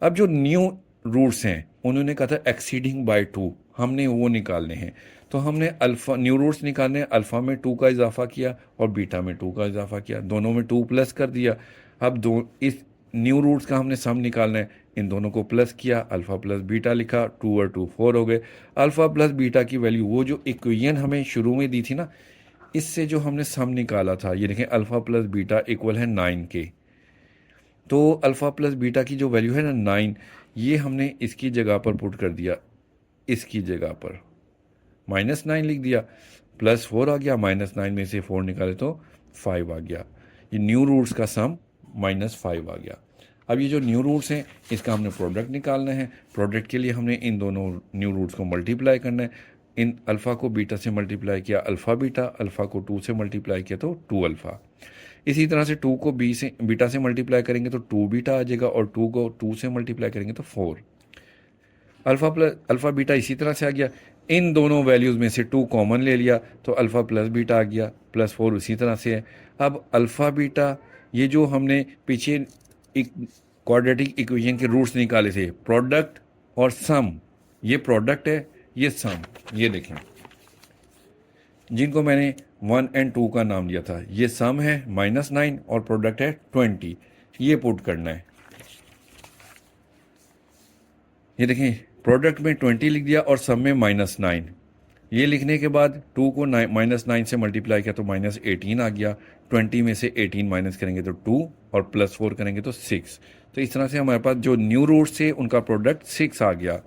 अब जो न्यू रूट्स हैं उन्होंने कहा था एक्सीडिंग बाय 2, हमने वो निकालने हैं। तो हमने अल्फ़ा न्यू रूट्स निकालने हैं, अल्फ़ा में 2 का इजाफा किया और बीटा में 2 का इजाफा किया, दोनों में 2 प्लस कर दिया। अब इस न्यू रूट्स का हमने सम निकालना है, इन दोनों को प्लस किया, अल्फ़ा प्लस बीटा लिखा, 2 और 2 4 हो गए। अल्फ़ा प्लस बीटा की वैल्यू वो जो इक्वेशन हमें शुरू में दी थी ना, इससे जो हमने सम निकाला था, ये देखें अल्फ़ा प्लस बीटा इक्वल है 9 के। तो अल्फ़ा प्लस बीटा की जो वैल्यू है ना 9, ये हमने इसकी जगह पर पुट कर दिया, इसकी जगह पर -9 लिख दिया, +4 आ गया, -9 में से 4 निकाले तो 5 आ गया। ये न्यू रूट्स का सम -5 आ गया। अब ये जो न्यू रूट्स हैं इसका हमने प्रोडक्ट निकालना है। प्रोडक्ट के लिए हमने इन दोनों न्यू रूट्स को मल्टीप्लाई करना है। इन अल्फ़ा को बीटा से मल्टीप्लाई किया अल्फ़ा बीटा, अल्फ़ा को 2 से मल्टीप्लाई किया तो 2 अल्फ़ा। इसी तरह से 2 को बीटा से मल्टीप्लाई करेंगे तो 2 बीटा आ जाएगा, और 2 को 2 से मल्टीप्लाई करेंगे तो 4। अल्फ़ा बीटा इसी तरह से आ गया। इन दोनों वैल्यूज़ में से 2 कॉमन ले लिया तो अल्फ़ा प्लस बीटा आ गया, +4 उसी तरह से है। अब अल्फ़ा बीटा ये जो हमने पीछे एक क्वाड्रेटिक इक्वेशन के रूट्स निकाले थे, प्रोडक्ट और सम, ये प्रोडक्ट है, ये सम, ये देखें जिनको मैंने 1 एंड 2 का नाम दिया था, ये सम है -9 और प्रोडक्ट है 20, ये पुट करना है। ये देखें प्रोडक्ट में 20 लिख दिया और सम में -9। ये लिखने के बाद 2 को -9 से मल्टीप्लाई किया तो -18 आ गया। 20 में से 18 माइनस करेंगे तो 2 और +4 करेंगे तो 6। तो इस तरह से हमारे पास जो न्यू रूट्स थे उनका प्रोडक्ट 6 आ गया।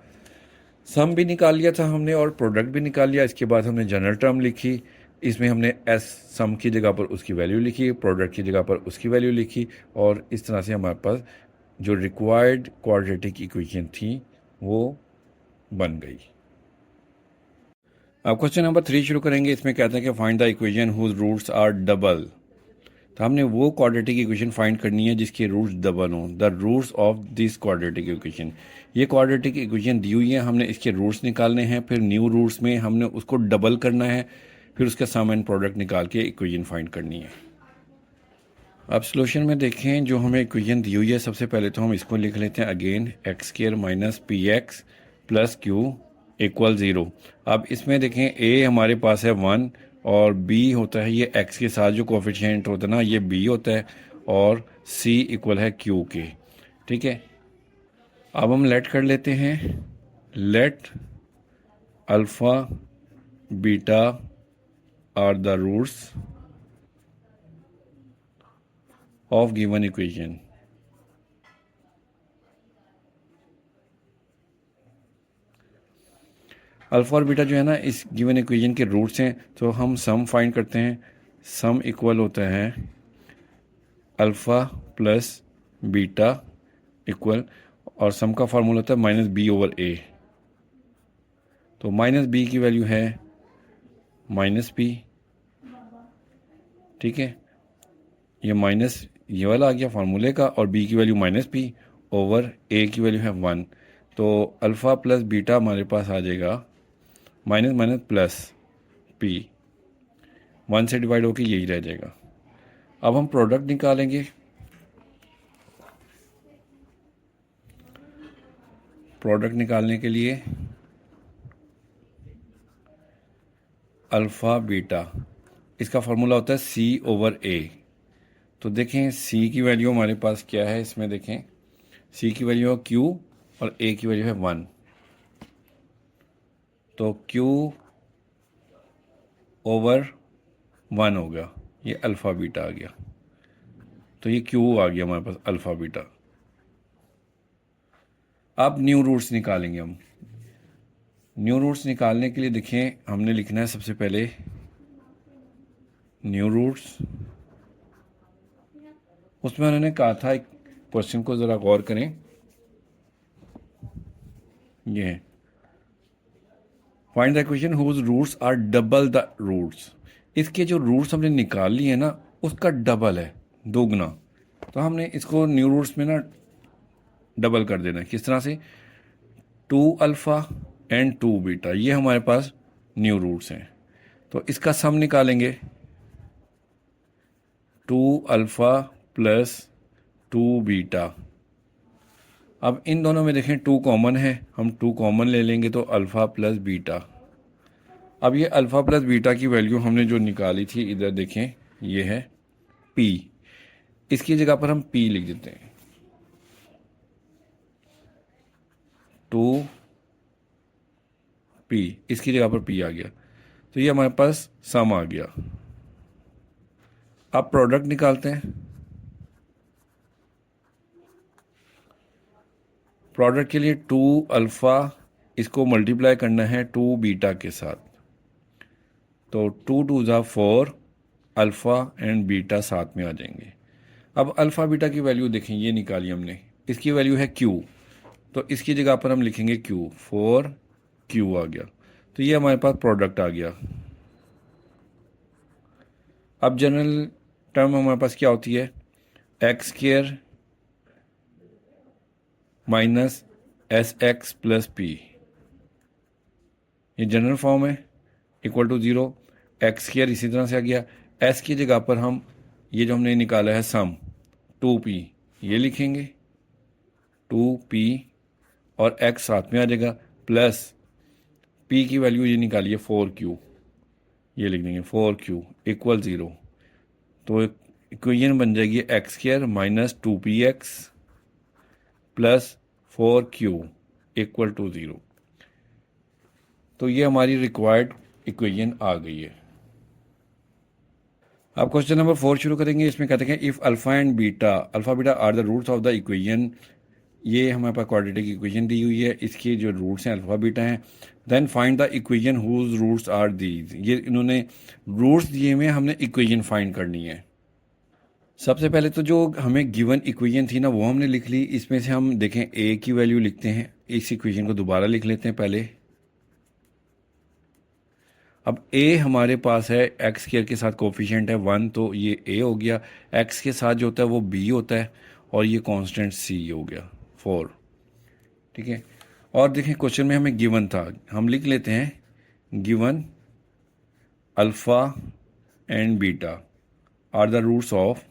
सम भी निकाल लिया था हमने और प्रोडक्ट भी निकाल लिया। इसके बाद हमने जनरल टर्म लिखी, इसमें हमने एस सम की जगह पर उसकी वैल्यू लिखी, प्रोडक्ट की जगह पर उसकी वैल्यू लिखी और इस तरह से हमारे पास जो रिक्वायर्ड क्वाड्रेटिक इक्वेशन थी वो बन गई। अब क्वेश्चन नंबर 3 शुरू करेंगे। इसमें कहते हैं कि find the equation whose roots are double. तो हमने वो क्वाड्रेटिक इक्वेशन फाइंड करनी है जिसके रूट्स डबल हों। The roots of this quadratic equation, ये क्वाड्रेटिक इक्वेशन दी हुई है, हमने इसके रूट्स निकालने हैं। फिर न्यू रूट्स में हमने उसको डबल करना है, फिर उसका सम एंड प्रोडक्ट निकाल के इक्वेशन फाइंड करनी है। अब सोल्यूशन में देखें जो हमें इक्वेशन दी हुई है, सबसे पहले तो हम इसको लिख लेते हैं again x² minus px plus q equal 0। अब इसमें देखें a हमारे पास है 1 और b होता है ये x के साथ जो कोफिशिएंट होता है ना ये b होता है और c इक्वल है q के। ठीक है, अब हम लेट कर लेते हैं। Let alpha beta are the roots of given equation. Alpha और बीटा जो है ना इस गिवन इक्वेशन के रूट्स हैं, तो हम सम फाइंड करते हैं। सम इक्वल होता है अल्फ़ा प्लस बीटा इक्वल, और सम का फार्मूला होता है -b/a। तो -b की वैल्यू है -p। ठीक है, ये माइनस ये वाला आ गया फार्मूले का और b की वैल्यू -p ओवर a की वैल्यू है 1। तो अल्फ़ा प्लस बीटा हमारे पास आ जाएगा माइनस माइनस प्लस p, 1 से डिवाइड होकर यही रह जाएगा। अब हम प्रोडक्ट निकालेंगे। प्रोडक्ट निकालने के लिए अल्फ़ा बीटा, इसका फार्मूला होता है c/a। तो देखें c की वैल्यू हमारे पास क्या है, इसमें देखें c की वैल्यू है q और a की वैल्यू है 1। तो q/1 होगा, ये अल्फ़ा बीटा आ गया। तो ये q आ गया हमारे पास अल्फ़ा बीटा। अब न्यू रूट्स निकालेंगे हम। न्यू रूट्स निकालने के लिए देखें हमने लिखना है सबसे पहले न्यू रूट्स। उसमें उन्होंने कहा था, एक क्वेश्चन को ज़रा गौर करें, ये है find the equation whose roots are double the roots. इसके जो रूट्स हमने निकाल लिए ना उसका डबल है, दोगुना। तो हमने इसको न्यू रूट्स में ना डबल कर देना है। किस तरह से, 2 अल्फ़ा एंड 2 बीटा, ये हमारे पास न्यू रूट्स हैं। तो इसका सम निकालेंगे, 2 अल्फ़ा प्लस 2 बीटा। अब इन दोनों में देखें 2 कॉमन है, हम 2 कॉमन ले लेंगे तो अल्फ़ा प्लस बीटा। अब ये अल्फ़ा प्लस बीटा की वैल्यू हमने जो निकाली थी, इधर देखें ये है p, इसकी जगह पर हम p लिख देते हैं। 2p, इसकी जगह पर p आ गया। तो ये हमारे पास सम आ गया। अब प्रोडक्ट निकालते हैं। प्रोडक्ट के लिए 2 अल्फ़ा, इसको मल्टीप्लाई करना है 2 बीटा के साथ। तो 2 2 ज़ा 4, अल्फ़ा एंड बीटा साथ में आ जाएंगे। अब अल्फ़ा बीटा की वैल्यू देखें, ये निकाली हमने, इसकी वैल्यू है q, तो इसकी जगह पर हम लिखेंगे q, 4q आ गया। तो ये हमारे पास प्रोडक्ट आ गया। अब जनरल टर्म हमारे पास क्या होती है, x² minus sx plus p, ये जनरल फॉर्म है, इक्वल टू 0। x² इसी तरह से आ गया। s की जगह पर हम ये जो हमने निकाला है सम 2p, ये लिखेंगे 2p और x साथ में आ जाएगा, प्लस p की वैल्यू ये निकालिए 4q, ये लिख देंगे 4q इक्वल 0। तो इक्वेशन बन जाएगी x² minus 2px plus 4q equal to 0। तो ये हमारी रिक्वायर्ड इक्वेशन आ गई है। अब क्वेश्चन नंबर 4 शुरू करेंगे। इसमें कहते हैं if alpha and beta, alpha beta are the roots of the equation. ये हमारे पास क्वाड्रेटिक इक्वेशन दी हुई है, इसके जो रूट्स हैं अल्फ़ा बीटा हैं। Then find the equation whose roots are these. ये इन्होंने रूट्स दिए हुए, हमने इक्वेशन फाइंड करनी है। सबसे पहले तो जो हमें गिवन इक्वेशन थी ना वो हमने लिख ली। इसमें से हम देखें ए की वैल्यू लिखते हैं, इस इक्वेशन को दोबारा लिख लेते हैं पहले। अब ए हमारे पास है एक्स स्क्वायर के साथ कोफिशिएंट है 1, तो ये ए हो गया। एक्स के साथ जो होता है वो बी होता है, और ये कांस्टेंट सी हो गया 4। ठीक है। और देखें क्वेश्चन में हमें गिवन था, हम लिख लेते हैं given alpha and beta are the roots of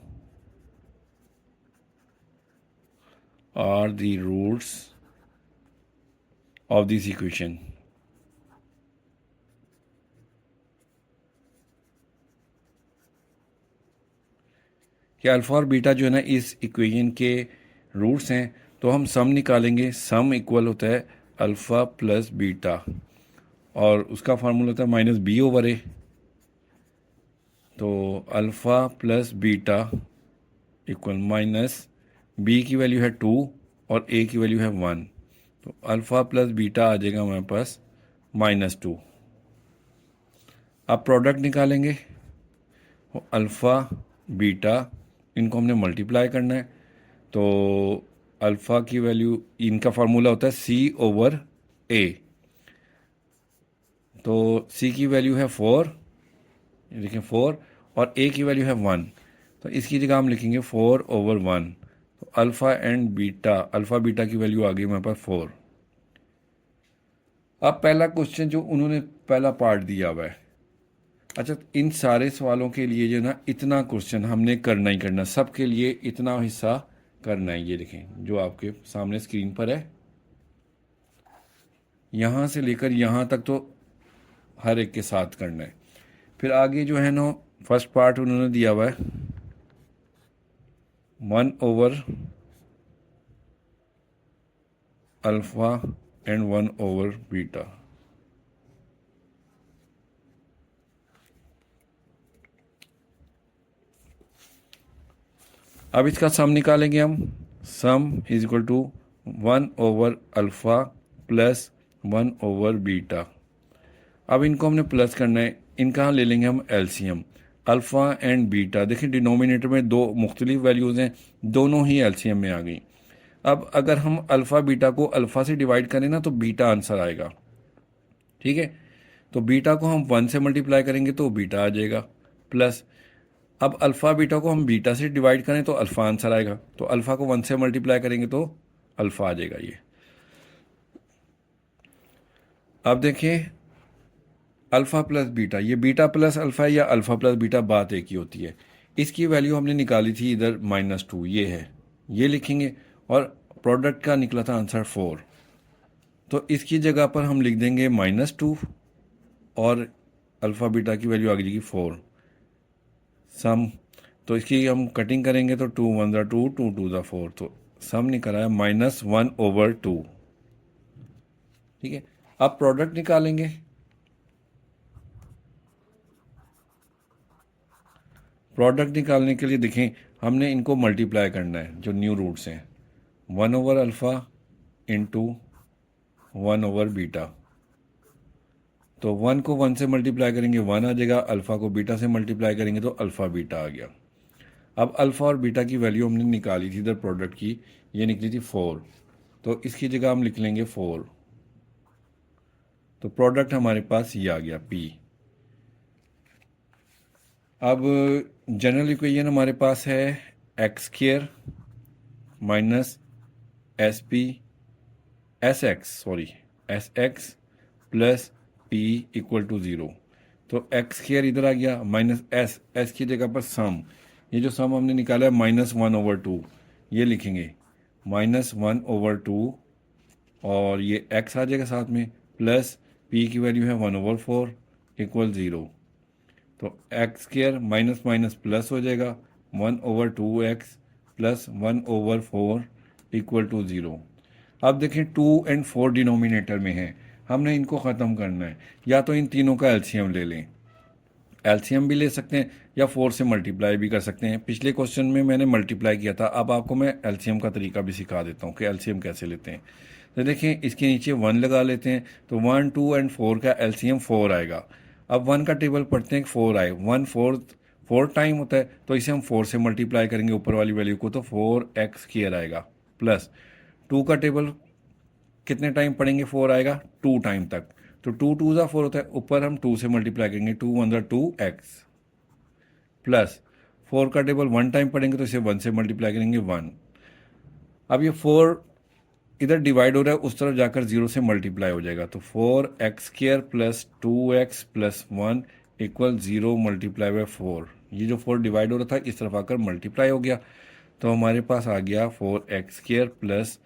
this equation. कि अल्फ़ा और बीटा जो है ना इस इक्वेशन के रूट्स हैं। तो हम सम निकालेंगे, सम इक्वल होता है अल्फ़ा प्लस बीटा, और उसका फार्मूला होता है माइनस बी ओवर ए। तो alpha plus beta equal minus B की वैल्यू है 2 और ए की वैल्यू है 1। तो अल्फ़ा प्लस बीटा आ जाएगा हमारे पास -2। अब प्रोडक्ट निकालेंगे, अल्फ़ा बीटा इनको हमने मल्टीप्लाई करना है। तो अल्फ़ा की वैल्यू, इनका फार्मूला होता है सी ओवर ए। तो सी की वैल्यू है 4, ये देखें 4, और ए की वैल्यू है 1। तो इसकी जगह हम लिखेंगे 4 ओवर 1। तो alpha and beta, alpha beta की वैल्यू आ गई हमारे पास 4। अब पहला क्वेश्चन जो उन्होंने पहला पार्ट दिया हुआ है, अच्छा इन सारे सवालों के लिए जो ना इतना क्वेश्चन हमने करना ही करना, सबके लिए इतना हिस्सा करना है। ये देखें जो आपके सामने स्क्रीन पर है, यहाँ से लेकर यहाँ तक तो हर एक के साथ करना है। फिर आगे जो है ना फर्स्ट पार्ट उन्होंने दिया हुआ है 1 over alpha and 1 over beta. अब इसका सम निकालेंगे हम। Sum is equal to 1 over alpha plus 1 over beta. अब इनको हमने प्लस करना है, इनका ले लेंगे हम एलसीएम। अल्फ़ा एंड बीटा, देखिए डिनोमिनेटर में दो मुख्तलिफ वैल्यूज़ हैं, दोनों ही एलसीएम में आ गई। अब अगर हम अल्फ़ा बीटा को अल्फ़ा से डिवाइड करें ना तो बीटा आंसर आएगा। ठीक है। तो बीटा को हम 1 से मल्टीप्लाई करेंगे तो बीटा आ जाएगा प्लस। अब अल्फ़ा बीटा को हम बीटा से डिवाइड करें तो अल्फ़ा आंसर आएगा। तो अल्फ़ा को 1 से मल्टीप्लाई करेंगे तो अल्फ़ा आ जाएगा ये। अब देखिए अल्फ़ा प्लस बीटा, ये बीटा प्लस अल्फ़ा या अल्फ़ा प्लस बीटा बात एक ही होती है। इसकी वैल्यू हमने निकाली थी इधर -2, ये है, ये लिखेंगे। और प्रोडक्ट का निकला था आंसर 4, तो इसकी जगह पर हम लिख देंगे -2 और अल्फ़ा बीटा की वैल्यू आ जाएगी 4 सम। तो इसकी हम कटिंग करेंगे तो 2 1 2 2 2 4, तो सम निकल आया -1 ओवर 2। ठीक है। अब प्रोडक्ट निकालेंगे। प्रोडक्ट निकालने के लिए देखें हमने इनको मल्टीप्लाई करना है, जो न्यू रूट्स हैं 1 over alpha into 1 over beta. तो 1 को 1 से मल्टीप्लाई करेंगे 1 आ जाएगा, अल्फ़ा को बीटा से मल्टीप्लाई करेंगे तो अल्फ़ा बीटा आ गया। अब अल्फ़ा और बीटा की वैल्यू हमने निकाली थी इधर प्रोडक्ट की, ये निकली थी 4, तो इसकी जगह हम लिख लेंगे 4। तो प्रोडक्ट हमारे पास ये आ गया P। अब जनरल इक्वेशन हमारे पास है X square minus S P S x plus P equal to 0। तो एक्स स्क्वायर इधर आ गया माइनस एस की जगह पर सम, ये जो सम हमने निकाला है -1 ओवर 2, ये लिखेंगे -1 ओवर 2, और ये एक्स आ जाएगा साथ में, प्लस पी की वैल्यू है 1 ओवर 4 इक्वल 0। तो X square minus minus plus हो जाएगा 1 over 2x plus 1 over 4 equal to 0। अब देखें 2 और 4 डिनोमिनेटर में है, हमने इनको ख़त्म करना है। या तो इन तीनों का एलसीएम ले लें, एलसीएम भी ले सकते हैं या 4 से मल्टीप्लाई भी कर सकते हैं। पिछले क्वेश्चन में मैंने मल्टीप्लाई किया था, अब आपको मैं एलसीएम का तरीका भी सिखा देता हूँ कि एलसीएम कैसे लेते हैं। तो देखें इसके नीचे 1 लगा लेते हैं, तो 1, 2 और 4 का एलसीएम 4 आएगा। अब 1 का टेबल पढ़ते हैं, 4 आए, 1 4 टाइम होता है, तो इसे हम 4 से मल्टीप्लाई करेंगे ऊपर वाली वैल्यू को, तो 4x² आएगा। प्लस 2 का टेबल कितने टाइम पढ़ेंगे, 4 आएगा 2 टाइम तक, तो 2 2 ज़ा 4 होता है, ऊपर हम 2 से मल्टीप्लाई करेंगे, 2 1 ज़ा 2x। प्लस 4 का टेबल 1 टाइम पढ़ेंगे तो इसे 1 से मल्टीप्लाई करेंगे, 1। अब ये 4 इधर डिवाइड हो रहा है, उस तरफ जाकर 0 से मल्टीप्लाई हो जाएगा, तो 4x² plus 2x plus 1 equal 0 multiply by 4। ये जो 4 डिवाइड हो रहा था इस तरफ आकर मल्टीप्लाई हो गया, तो हमारे पास आ गया 4x² प्लस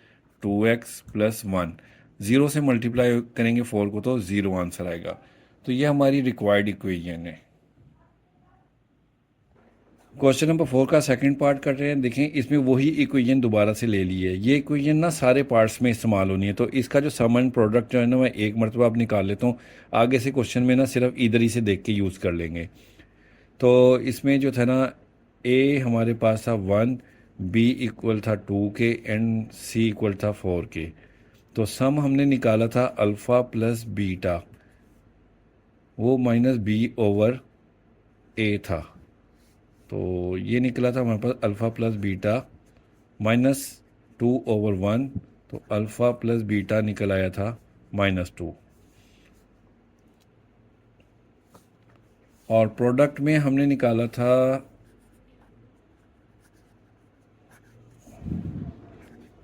2x प्लस 1। 0 से मल्टीप्लाई करेंगे 4 को तो 0 आंसर आएगा। तो ये हमारी रिक्वायर्ड इक्वेशन है। क्वेश्चन नंबर 4 का सेकंड पार्ट कर रहे हैं। देखें इसमें वही इक्वेशन दोबारा से ले ली है। ये इक्वेशन ना सारे पार्ट्स में इस्तेमाल होनी है, तो इसका जो सम एंड प्रोडक्ट जो है ना मैं एक मरतबा आप निकाल लेता हूँ, आगे से क्वेश्चन में ना सिर्फ इधर ही से देख के यूज़ कर लेंगे। तो इसमें जो था ना, ए हमारे पास था 1, बी इक्वल था 2 के एंड सी इक्वल था 4 के। तो सम हमने निकाला था अल्फ़ा प्लस बीटा, वो माइनस बी ओवर ए था, तो ये निकला था हमारे पास अल्फ़ा प्लस बीटा -2/1, तो अल्फ़ा प्लस बीटा निकल आया था -2। और प्रोडक्ट में हमने निकाला था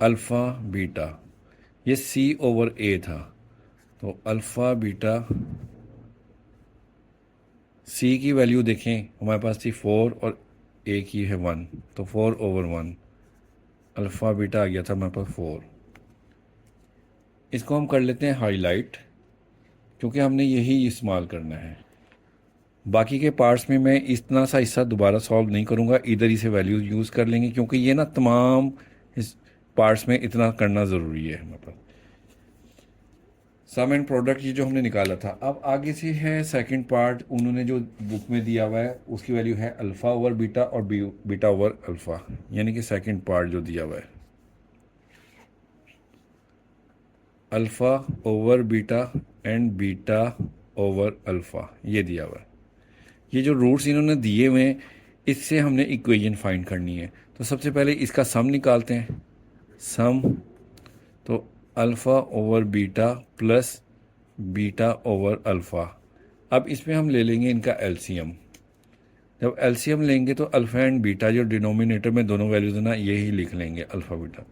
अल्फ़ा बीटा, ये C/A था, तो अल्फ़ा बीटा C की वैल्यू देखें हमारे पास थी 4 और A की है 1, तो 4/1 अल्फ़ा बीटा आ गया था हमारे पास 4। इसको हम कर लेते हैं हाईलाइट, क्योंकि हमने यही इस्तेमाल करना है। बाकी के पार्ट्स में मैं इतना सा हिस्सा दोबारा सॉल्व नहीं करूँगा, इधर ही से वैल्यूज यूज़ कर लेंगे, क्योंकि ये ना तमाम इस पार्ट्स में इतना करना ज़रूरी है हमारे पास। सम एंड प्रोडक्ट ये जो हमने निकाला था, अब आगे से है सेकंड पार्ट, उन्होंने जो बुक में दिया हुआ है उसकी वैल्यू है अल्फ़ा ओवर बीटा और बीटा ओवर अल्फ़ा, यानी कि सेकंड पार्ट जो दिया हुआ है alpha over beta and beta over alpha, ये दिया हुआ है। ये जो रूट्स इन्होंने दिए हुए हैं, इससे हमने इक्वेशन फाइंड करनी है। तो सबसे पहले इसका सम निकालते हैं, सम तो alpha over beta plus beta over alpha. अब इसमें हम ले लेंगे इनका एलसीएम। जब एलसीएम लेंगे तो अल्फ़ा एंड बीटा जो डिनोमिनेटर में दोनों वैल्यूज है ना, यही लिख लेंगे अल्फ़ा बीटा।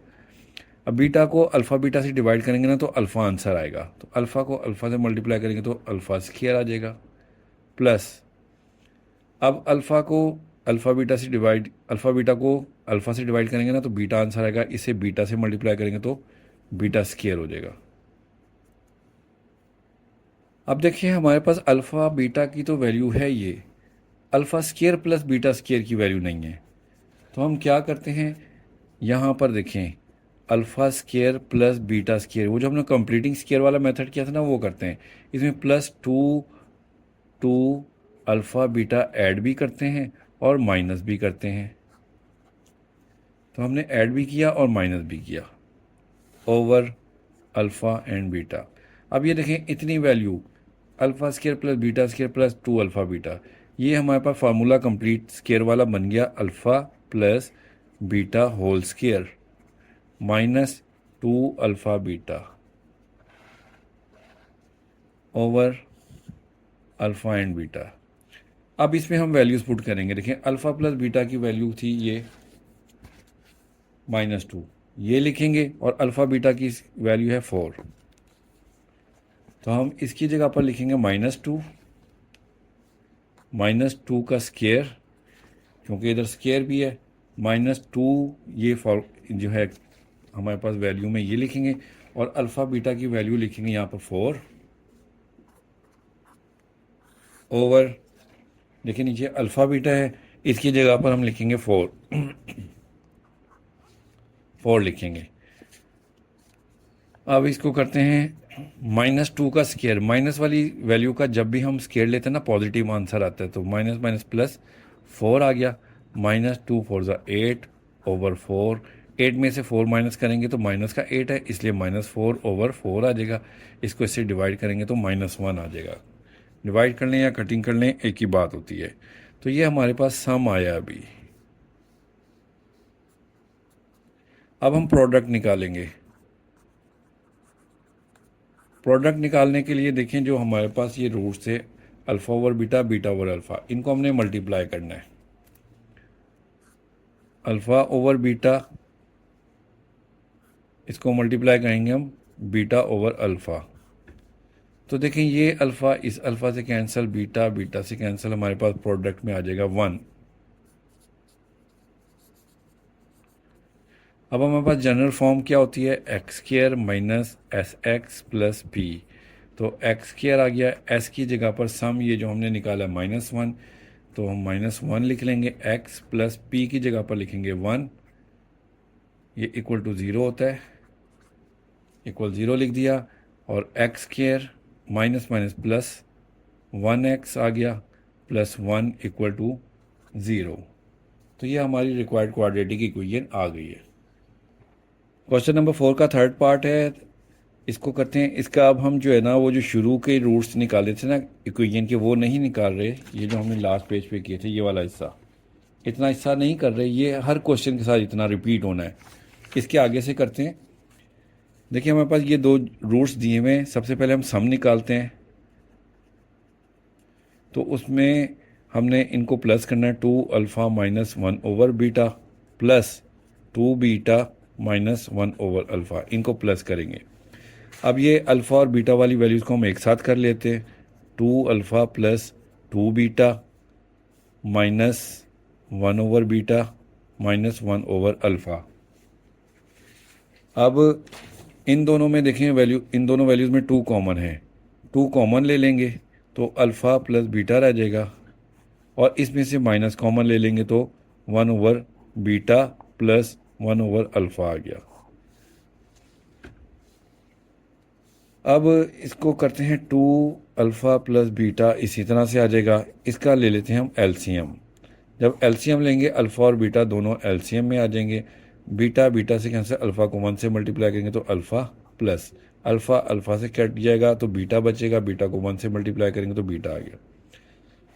अब बीटा को अल्फ़ा बीटा से डिवाइड करेंगे ना तो अल्फ़ा आंसर आएगा, तो अल्फ़ा को अल्फ़ा से मल्टीप्लाई करेंगे तो अल्फ़ा स्क्वायर आ जाएगा। प्लस अब अल्फ़ा बीटा को अल्फ़ा से डिवाइड करेंगे ना तो बीटा आंसर आएगा, इसे बीटा से मल्टीप्लाई करेंगे तो बीटा स्क्वायर हो जाएगा। अब देखिए हमारे पास अल्फ़ा बीटा की तो वैल्यू है, ये alpha square plus beta square की वैल्यू नहीं है, तो हम क्या करते हैं, यहाँ पर देखें alpha square plus beta square, वो जो हमने कंप्लीटिंग स्क्वायर वाला मेथड किया था ना वो करते हैं। इसमें +2 अल्फ़ा बीटा ऐड भी करते हैं और माइनस भी करते हैं, तो हमने ऐड भी किया और माइनस भी किया ओवर अल्फ़ा एंड बीटा। अब ये देखें इतनी value alpha square plus beta square plus 2 alpha beta, ये हमारे पास फार्मूला कंप्लीट स्क्वायर वाला बन गया, alpha plus beta whole square -2 alpha beta over alpha and beta. अब इसमें हम वैल्यूज़ पुट करेंगे। देखें अल्फ़ा प्लस बीटा की वैल्यू थी ये -2, ये लिखेंगे, और अल्फ़ा बीटा की वैल्यू है 4, तो हम इसकी जगह पर लिखेंगे -2 का स्क्वायर, क्योंकि इधर स्क्वायर भी है, -2 ये फॉर जो है हमारे पास वैल्यू में ये लिखेंगे, और अल्फ़ा बीटा की वैल्यू लिखेंगे यहाँ पर 4 ओवर, देखिए नीचे अल्फ़ा बीटा है, इसकी जगह पर हम लिखेंगे 4 लिखेंगे। अब इसको करते हैं -2 का स्केयर। माइनस वाली वैल्यू का जब भी हम स्केयर लेते हैं ना पॉजिटिव आंसर आता है, तो माइनस माइनस प्लस 4 आ गया। -2 4 ज़ा 8/4। 8 में से 4 माइनस करेंगे तो माइनस का 8 है, इसलिए -4/4 आ जाएगा। इसको इससे डिवाइड करेंगे तो -1 आ जाएगा। डिवाइड कर लें या कटिंग कर लें, एक ही बात होती है। तो ये हमारे पास सम आया अभी। अब हम प्रोडक्ट निकालेंगे। प्रोडक्ट निकालने के लिए देखें, जो हमारे पास ये रूट्स है alpha over beta, beta over alpha, इनको हमने मल्टीप्लाई करना है। अल्फ़ा ओवर बीटा, इसको मल्टीप्लाई करेंगे हम बीटा ओवर अल्फ़ा। तो देखें ये अल्फ़ा इस अल्फ़ा से कैंसिल, बीटा बीटा से कैंसिल, हमारे पास प्रोडक्ट में आ जाएगा 1। अब हमारे पास जनरल फॉर्म क्या होती है, X square minus S x plus P. तो एक्स स्क्वायर आ गया, एस की जगह पर सम ये जो हमने निकाला -1, तो हम -1 लिख लेंगे। एक्स प्लस पी की जगह पर लिखेंगे 1, ये इक्वल टू 0 होता है, इक्वल 0 लिख दिया। और x square minus minus plus 1x आ गया, प्लस 1 इक्वल टू 0। तो ये हमारी रिक्वायर्ड क्वाड्रेटिक इक्वेशन आ गई है। क्वेश्चन नंबर 4 का थर्ड पार्ट है, इसको करते हैं। इसका अब हम जो है ना, वो जो शुरू के रूट्स निकाले थे ना इक्वेशन के, वो नहीं निकाल रहे। ये जो हमने लास्ट पेज पे किए थे, ये वाला हिस्सा, इतना हिस्सा नहीं कर रहे। ये हर क्वेश्चन के साथ इतना रिपीट होना है। इसके आगे से करते हैं। देखिए हमारे पास ये 2 रूट्स दिए हुए हैं। सबसे पहले हम सम निकालते हैं, तो उसमें हमने इनको प्लस करना है। 2 alpha minus 1 over beta plus 2 beta minus 1 over alpha, इनको प्लस करेंगे। अब ये अल्फ़ा और बीटा वाली वैल्यूज़ को हम एक साथ कर लेते हैं। 2 alpha plus 2 beta minus 1 over beta minus 1 over alpha. अब इन दोनों में देखें वैल्यू, इन दोनों वैल्यूज़ में 2 कॉमन है, 2 कॉमन ले लेंगे तो अल्फ़ा प्लस बीटा रह जाएगा। और इसमें से माइनस कॉमन ले लेंगे तो 1 over beta plus 1 over alpha आ गया। अब इसको करते हैं 2 अल्फ़ा प्लस बीटा, इसी तरह से आ जाएगा। इसका ले लेते हैं हम एलसीएम। जब एलसीएम लेंगे, अल्फ़ा और बीटा दोनों एलसीएम में आ जाएंगे। बीटा बीटा से कैंसिल, अल्फ़ा को 1 से मल्टीप्लाई करेंगे तो अल्फ़ा प्लस अल्फ़ा, अल्फ़ा से कट जाएगा तो बीटा बचेगा, बीटा को 1 से मल्टीप्लाई करेंगे तो बीटा आ गया।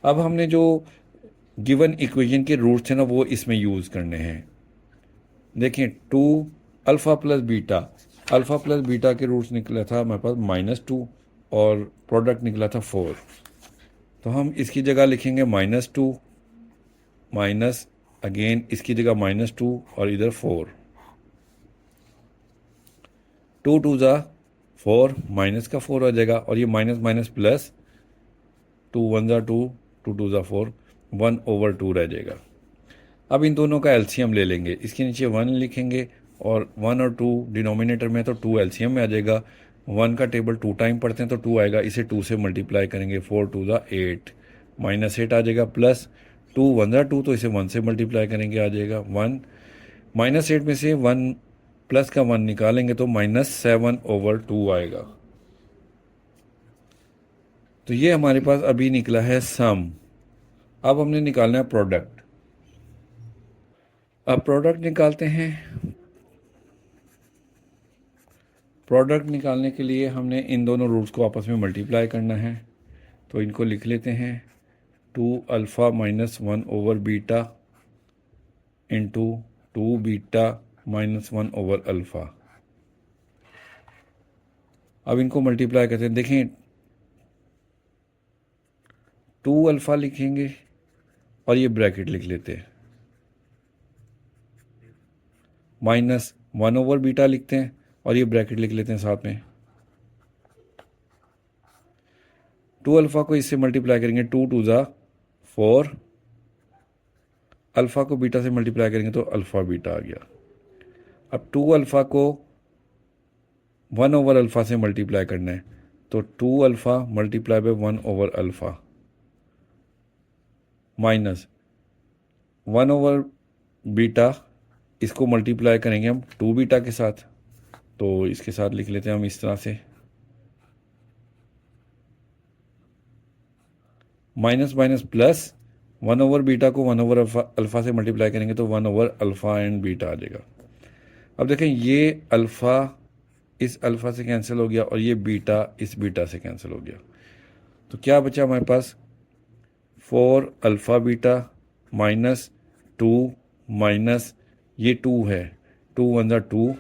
अब हमने जो गिवन इक्वेशन के रूट्स थे ना, वो इसमें यूज़ करने हैं। देखें 2 alpha plus beta, alpha plus beta के रूट्स निकला था हमारे पास -2 और प्रोडक्ट निकला था 4। तो हम इसकी जगह लिखेंगे -2 माइनस अगेन इसकी जगह -2 और इधर 4। 2 2 ज़ा 4, माइनस का 4 आ जाएगा। और ये माइनस माइनस प्लस, 2 1 ज़ा 2, 2 2 ज़ा 4, 1 ओवर 2 रह जाएगा। अब इन दोनों का एलसीएम ले लेंगे। इसके नीचे 1 लिखेंगे और 1 और 2 डिनोमिनेटर में, तो 2 एलसीएम में आ जाएगा। 1 का टेबल 2 टाइम पढ़ते हैं तो 2 आएगा, इसे 2 से मल्टीप्लाई करेंगे। 4 2 ज़ा 8, -8 आ जाएगा। प्लस 2 1 ज़ा 2, तो इसे 1 से मल्टीप्लाई करेंगे, आ जाएगा 1। -8 में से 1 प्लस का 1 निकालेंगे तो -7 ओवर 2 आएगा। तो ये हमारे पास अभी निकला है सम। अब हमने निकालना है प्रोडक्ट। अब प्रोडक्ट निकालते हैं। प्रोडक्ट निकालने के लिए हमने इन दोनों रूट्स को आपस में मल्टीप्लाई करना है, तो इनको लिख लेते हैं। 2 alpha minus 1 over beta into 2 beta minus 1 over alpha. अब इनको मल्टीप्लाई करते हैं। देखें 2 अल्फ़ा लिखेंगे और ये ब्रैकेट लिख लेते हैं, माइनस 1 ओवर बीटा लिखते हैं और ये ब्रैकेट लिख लेते हैं साथ में। 2 अल्फ़ा को इससे मल्टीप्लाई करेंगे, 2 2 ज़ा 4, अल्फ़ा को बीटा से मल्टीप्लाई करेंगे तो अल्फ़ा बीटा आ गया। अब 2 अल्फ़ा को 1 ओवर अल्फ़ा से मल्टीप्लाई करना है, तो 2 alpha multiply by 1 over alpha minus 1 over beta, इसको मल्टीप्लाई करेंगे हम 2 बीटा के साथ, तो इसके साथ लिख लेते हैं हम इस तरह से, माइनस माइनस प्लस, 1/बीटा को 1/अल्फ़ा से मल्टीप्लाई करेंगे तो 1/अल्फ़ा एंड बीटा आ जाएगा। अब देखें ये अल्फ़ा इस अल्फ़ा से कैंसिल हो गया और ये बीटा इस बीटा से कैंसिल हो गया, तो क्या बचा हमारे पास, 4α बीटा माइनस 2 माइनस ये 2 है, 2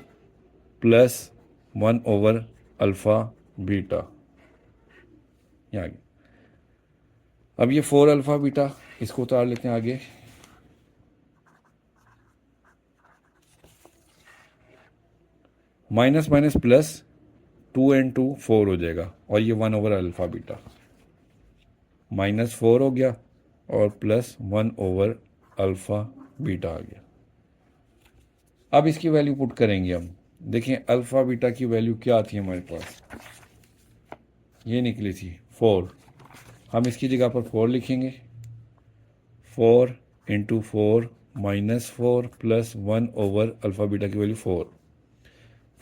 प्लस 1/अल्फ़ा बीटा, यहाँ आ गया। अब ये 4α बीटा इसको उतार लेते हैं आगे, माइनस माइनस प्लस 2 एंड 2 4 हो जाएगा और ये 1/अल्फ़ा बीटा, -4 हो गया और प्लस 1/अल्फ़ा बीटा आ गया। अब इसकी वैल्यू पुट करेंगे हम, देखें अल्फ़ा बीटा की वैल्यू क्या आती है हमारे पास, ये निकली थी 4, हम इसकी जगह पर 4 लिखेंगे, 4 इंटू 4 -4 प्लस 1/अल्फ़ा बीटा की वैल्यू 4,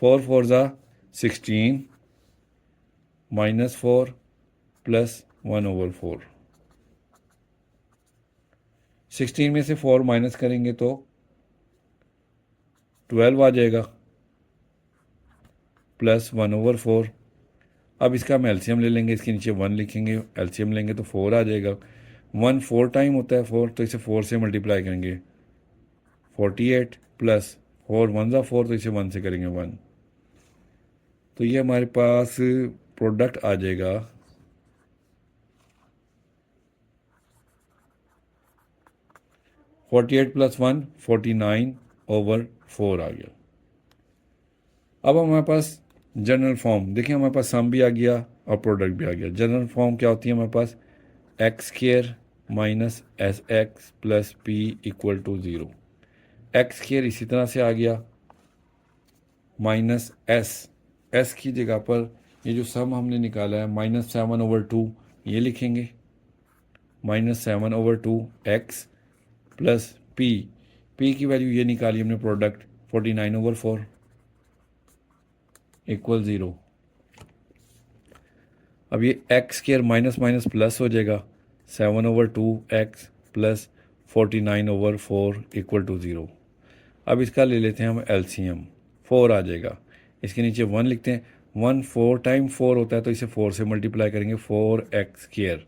4 4 ज़ा 16 -4 प्लस 1/4, 16 में से 4 माइनस करेंगे तो 12 आ जाएगा प्लस 1/4। अब इसका हम एलसीएम ले लेंगे, इसके नीचे 1 लिखेंगे, एलसीएम लेंगे तो 4 आ जाएगा, 1 4 टाइम होता है 4, तो इसे 4 से मल्टीप्लाई करेंगे 48 प्लस 4 1 ज़ा 4, तो इसे 1 से करेंगे 1, तो ये हमारे पास प्रोडक्ट आ जाएगा 48 प्लस 1 49/4 आ गया। अब हमारे पास जनरल फॉर्म देखें, हमारे पास सम भी आ गया और प्रोडक्ट भी आ गया। जनरल फॉर्म क्या होती है हमारे पास, x² minus SX plus P equal to 0, x² इसी तरह से आ गया माइनस S की जगह पर ये जो सम हमने निकाला है -7/2 ये लिखेंगे, -7/2 x प्लस P की वैल्यू ये निकाली हमने प्रोडक्ट 49/4 इक्वल 0। अब ये x² माइनस माइनस प्लस हो जाएगा 7/2 x प्लस 49/4 इक्वल टू 0। अब इसका ले लेते हैं हम एलसीएम, 4 आ जाएगा, इसके नीचे 1 लिखते हैं, 1 4 टाइम 4 होता है तो इसे 4 से मल्टीप्लाई करेंगे, 4x²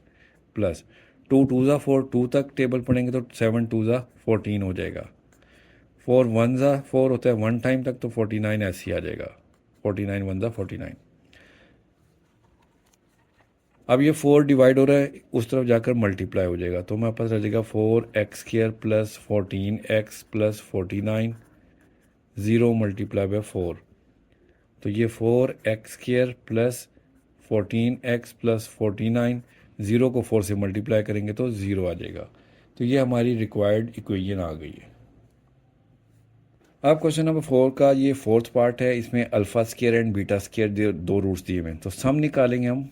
प्लस 2 2 ज़ा 4, 2 तक टेबल पढ़ेंगे तो 7 2 ज़ा 14 हो जाएगा, 4 1 ज़ा 4 होता है 1 टाइम तक तो 49 ऐसे ही आ जाएगा, 49 1 ज़ा 49। अब ये 4 डिवाइड हो रहा है, उस तरफ जाकर मल्टीप्लाई हो जाएगा, तो हमारे पास रह जाएगा 4x² plus 14x plus 49 0 multiply by 4, तो ये 4x² प्लस 14x प्लस 49 0 को 4 से मल्टीप्लाई करेंगे तो 0 आ जाएगा। तो ये हमारी रिक्वायर्ड इक्वेशन आ गई है। अब क्वेश्चन नंबर 4 का ये फोर्थ पार्ट है, इसमें अल्फ़ा² एंड बीटा² दो रूट्स दिए हुए हैं, तो सम निकालेंगे हम।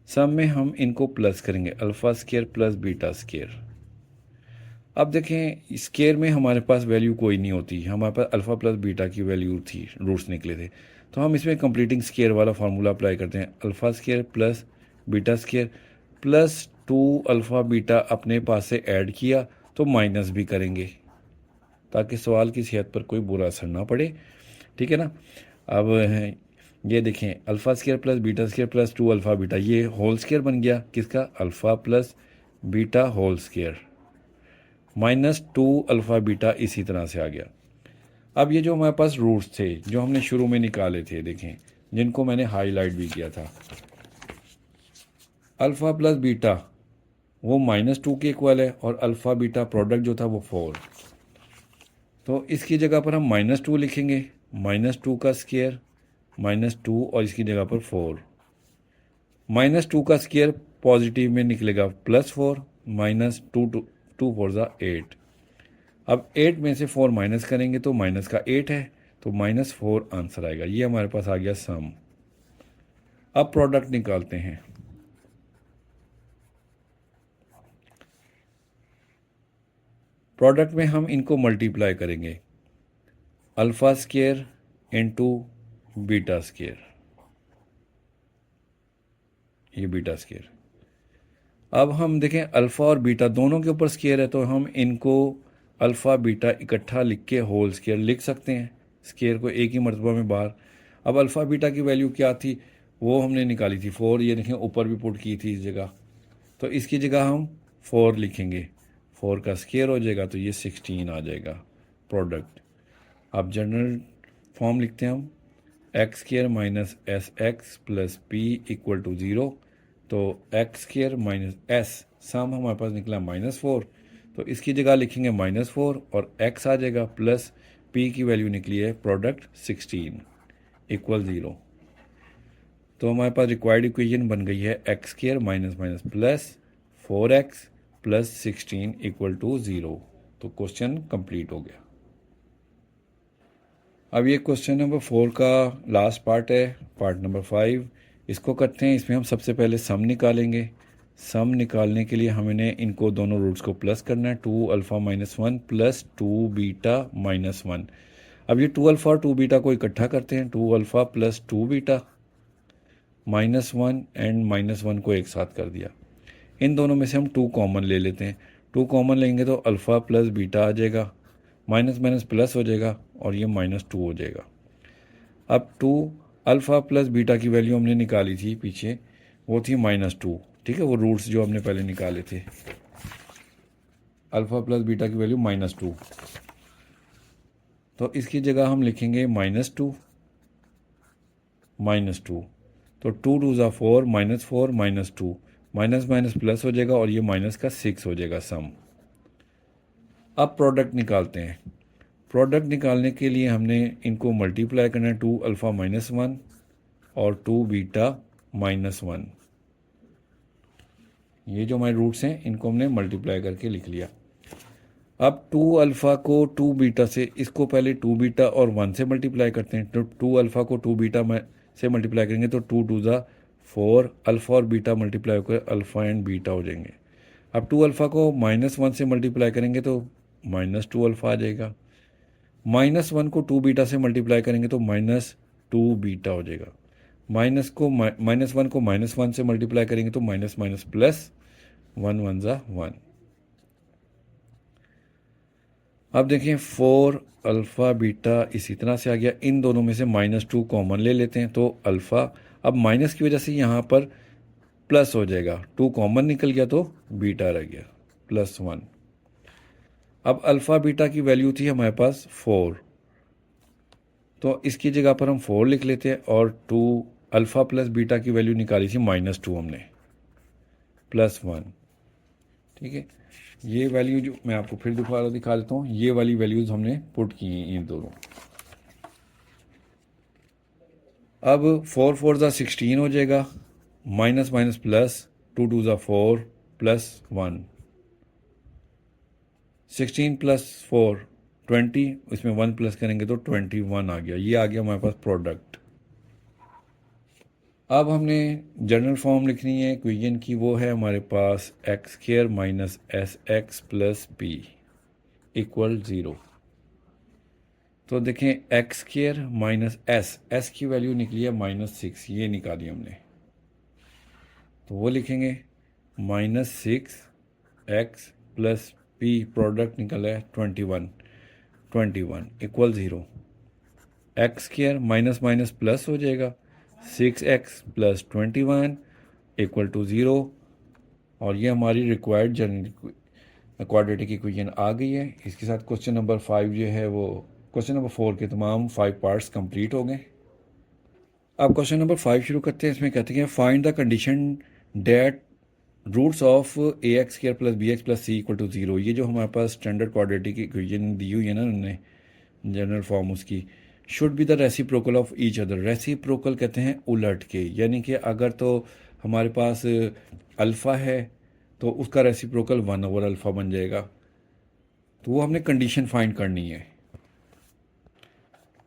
सम में हम इनको प्लस करेंगे, अल्फ़ा² प्लस बीटा²। अब देखें स्केयर में हमारे पास वैल्यू कोई नहीं होती, हमारे पास अल्फ़ा प्लस बीटा की वैल्यू थी, रूट्स निकले थे, तो हम इसमें कंप्लीटिंग स्केयर वाला फार्मूला अप्लाई करते हैं, अल्फ़ा² प्लस बीटा² प्लस 2α बीटा अपने पास से ऐड किया तो माइनस भी करेंगे ताकि सवाल की सेहत पर कोई बुरा असर ना पड़े, ठीक है ना। अब ये देखें alpha plus beta plus 2α beta, ये होल स्केयर बन गया किसका, alpha plus beta whole square minus 2α beta इसी तरह से आ गया। अब ये जो हमारे पास रूट्स थे जो हमने शुरू में निकाले थे, देखें जिनको मैंने हाईलाइट भी किया था, अल्फ़ा प्लस बीटा वो -2 के इक्वल है और अल्फ़ा बीटा प्रोडक्ट जो था वो 4, तो इसकी जगह पर हम -2 लिखेंगे, -2 का स्केयर -2 और इसकी जगह पर 4, -2 का स्केयर पॉजिटिव में निकलेगा +4 -2 2 4 ज़ा 8। अब 8 में से 4 माइनस करेंगे तो माइनस का 8 है, तो -4 आंसर आएगा। ये हमारे पास आ गया सम। अब प्रोडक्ट निकालते हैं, प्रोडक्ट में हम इनको मल्टीप्लाई करेंगे, अल्फ़ा² इंटू बीटा स्केयर, ये बीटा स्केयर। अब हम देखें अल्फ़ा और बीटा दोनों के ऊपर स्केयर है, तो हम इनको अल्फ़ा बीटा इकट्ठा लिख के होल स्केयर लिख सकते हैं, स्केयर को एक ही मरतबा में बाहर। अब अल्फ़ा बीटा की वैल्यू क्या थी वो हमने निकाली थी 4, ये देखें ऊपर भी पुट की थी इस जगह, तो इसकी जगह हम 4 लिखेंगे, 4 का स्केयर हो जाएगा तो ये 16 आ जाएगा प्रोडक्ट। अब जनरल फॉर्म लिखते हैं हम, X square minus S x plus P equal to 0, तो X square minus S sum हमारे पास निकला -4, तो इसकी जगह लिखेंगे -4 और एक्स आ जाएगा प्लस पी की वैल्यू निकली है प्रोडक्ट 16 इक्वल 0। तो हमारे पास रिक्वायर्ड इक्वेशन बन गई है X square minus minus plus 4x plus 16 equal to 0। तो क्वेश्चन कंप्लीट हो गया। अब ये क्वेश्चन नंबर 4 का लास्ट पार्ट है, पार्ट नंबर 5, इसको करते हैं। इसमें हम सबसे पहले सम निकालेंगे। सम निकालने के लिए हमें इनको दोनों रूट्स को प्लस करना है, 2 alpha minus 1 plus 2 beta minus 1। अब ये 2 अल्फ़ा और 2 बीटा को इकट्ठा करते हैं, 2 अल्फ़ा प्लस 2 बीटा -1 एंड -1 को एक साथ कर दिया। इन दोनों में से हम 2 कॉमन ले लेते हैं, 2 कॉमन लेंगे तो अल्फ़ा प्लस बीटा आ जाएगा, माइनस माइनस प्लस हो जाएगा और ये -2 हो जाएगा। अब 2 अल्फ़ा प्लस बीटा की वैल्यू हमने निकाली थी पीछे, वो थी -2, ठीक है, वो रूट्स जो हमने पहले निकाले थे, अल्फ़ा प्लस बीटा की वैल्यू -2, तो इसकी जगह हम लिखेंगे -2 -2, तो 2 2 ज़ा 4 -4 -2, माइनस माइनस प्लस हो जाएगा और ये माइनस का 6 हो जाएगा सम। अब प्रोडक्ट निकालते हैं। प्रोडक्ट निकालने के लिए हमने इनको मल्टीप्लाई करना है, 2 अल्फ़ा -1 और 2 बीटा -1। ये जो हमारे रूट्स हैं इनको हमने मल्टीप्लाई करके लिख लिया। अब 2 अल्फ़ा को 2 बीटा से, इसको पहले 2 बीटा और 1 से मल्टीप्लाई करते हैं, तो 2 अल्फ़ा को 2 बीटा से मल्टीप्लाई करेंगे तो 2 2 ज़ा 4, अल्फ़ा और बीटा मल्टीप्लाई होकर अल्फ़ा एंड बीटा हो जाएंगे। अब 2 अल्फ़ा को -1 से मल्टीप्लाई करेंगे तो -2 अल्फ़ा आ जाएगा, -1 को 2 बीटा से मल्टीप्लाई करेंगे तो -2 बीटा हो जाएगा, -1 को -1 से मल्टीप्लाई करेंगे तो माइनस माइनस प्लस, 1 1 ज़ा 1। अब देखें 4 अल्फ़ा बीटा इसी तरह से आ गया, इन दोनों में से -2 कॉमन ले लेते हैं तो अल्फ़ा, अब माइनस की वजह से यहाँ पर प्लस हो जाएगा, 2 कॉमन निकल गया तो बीटा रह गया +1। अब अल्फ़ा बीटा की वैल्यू थी हमारे पास 4, तो इसकी जगह पर हम 4 लिख लेते हैं और 2 अल्फ़ा प्लस बीटा की वैल्यू निकाली थी -2 हमने, +1, ठीक है। ये वैल्यू जो मैं आपको फिर दोबारा दिखा देता हूँ, ये वाली वैल्यूज़ हमने पुट की हैं इन दोनों। अब 4 4 ज़ा 16 हो जाएगा, माइनस माइनस प्लस, 2 2 ज़ा 4 +1, 16 प्लस 4 20, इसमें 1 प्लस करेंगे तो 21 आ गया। ये आ गया हमारे पास प्रोडक्ट। अब हमने जनरल फॉर्म लिखनी है इक्वेशन की, वो है हमारे पास x square minus S x plus P equal 0। तो देखें एक्स स्क्वायर माइनस एस की वैल्यू निकली है -6, ये निकाली हमने, तो वो लिखेंगे -6x प्लस पी, प्रोडक्ट निकला है 21 equal 0। X square minus minus plus हो जाएगा, 6x प्लस 21 इक्वल टू 0, और ये हमारी रिक्वायर्ड जनरल क्वाड्रेटिक इक्वेशन आ गई है। इसके साथ क्वेश्चन नंबर 5 जो है वो, क्वेश्चन नंबर 4 के तमाम 5 पार्ट्स कंप्लीट हो गए। अब क्वेश्चन नंबर 5 शुरू करते हैं। इसमें कहते हैं find the condition that roots of ax square plus bx plus c equal to 0। ये जो हमारे पास स्टैंडर्ड क्वाड्रेटिक इक्वेशन दी हुई है ना उन्होंने, जनरल फॉर्म उसकी, should be the reciprocal of each other. Reciprocal कहते हैं उलट के, यानी कि अगर तो हमारे पास अल्फ़ा है तो उसका रेसिप्रोकल 1/अल्फ़ा बन जाएगा, तो वो हमने कंडीशन फाइंड करनी है।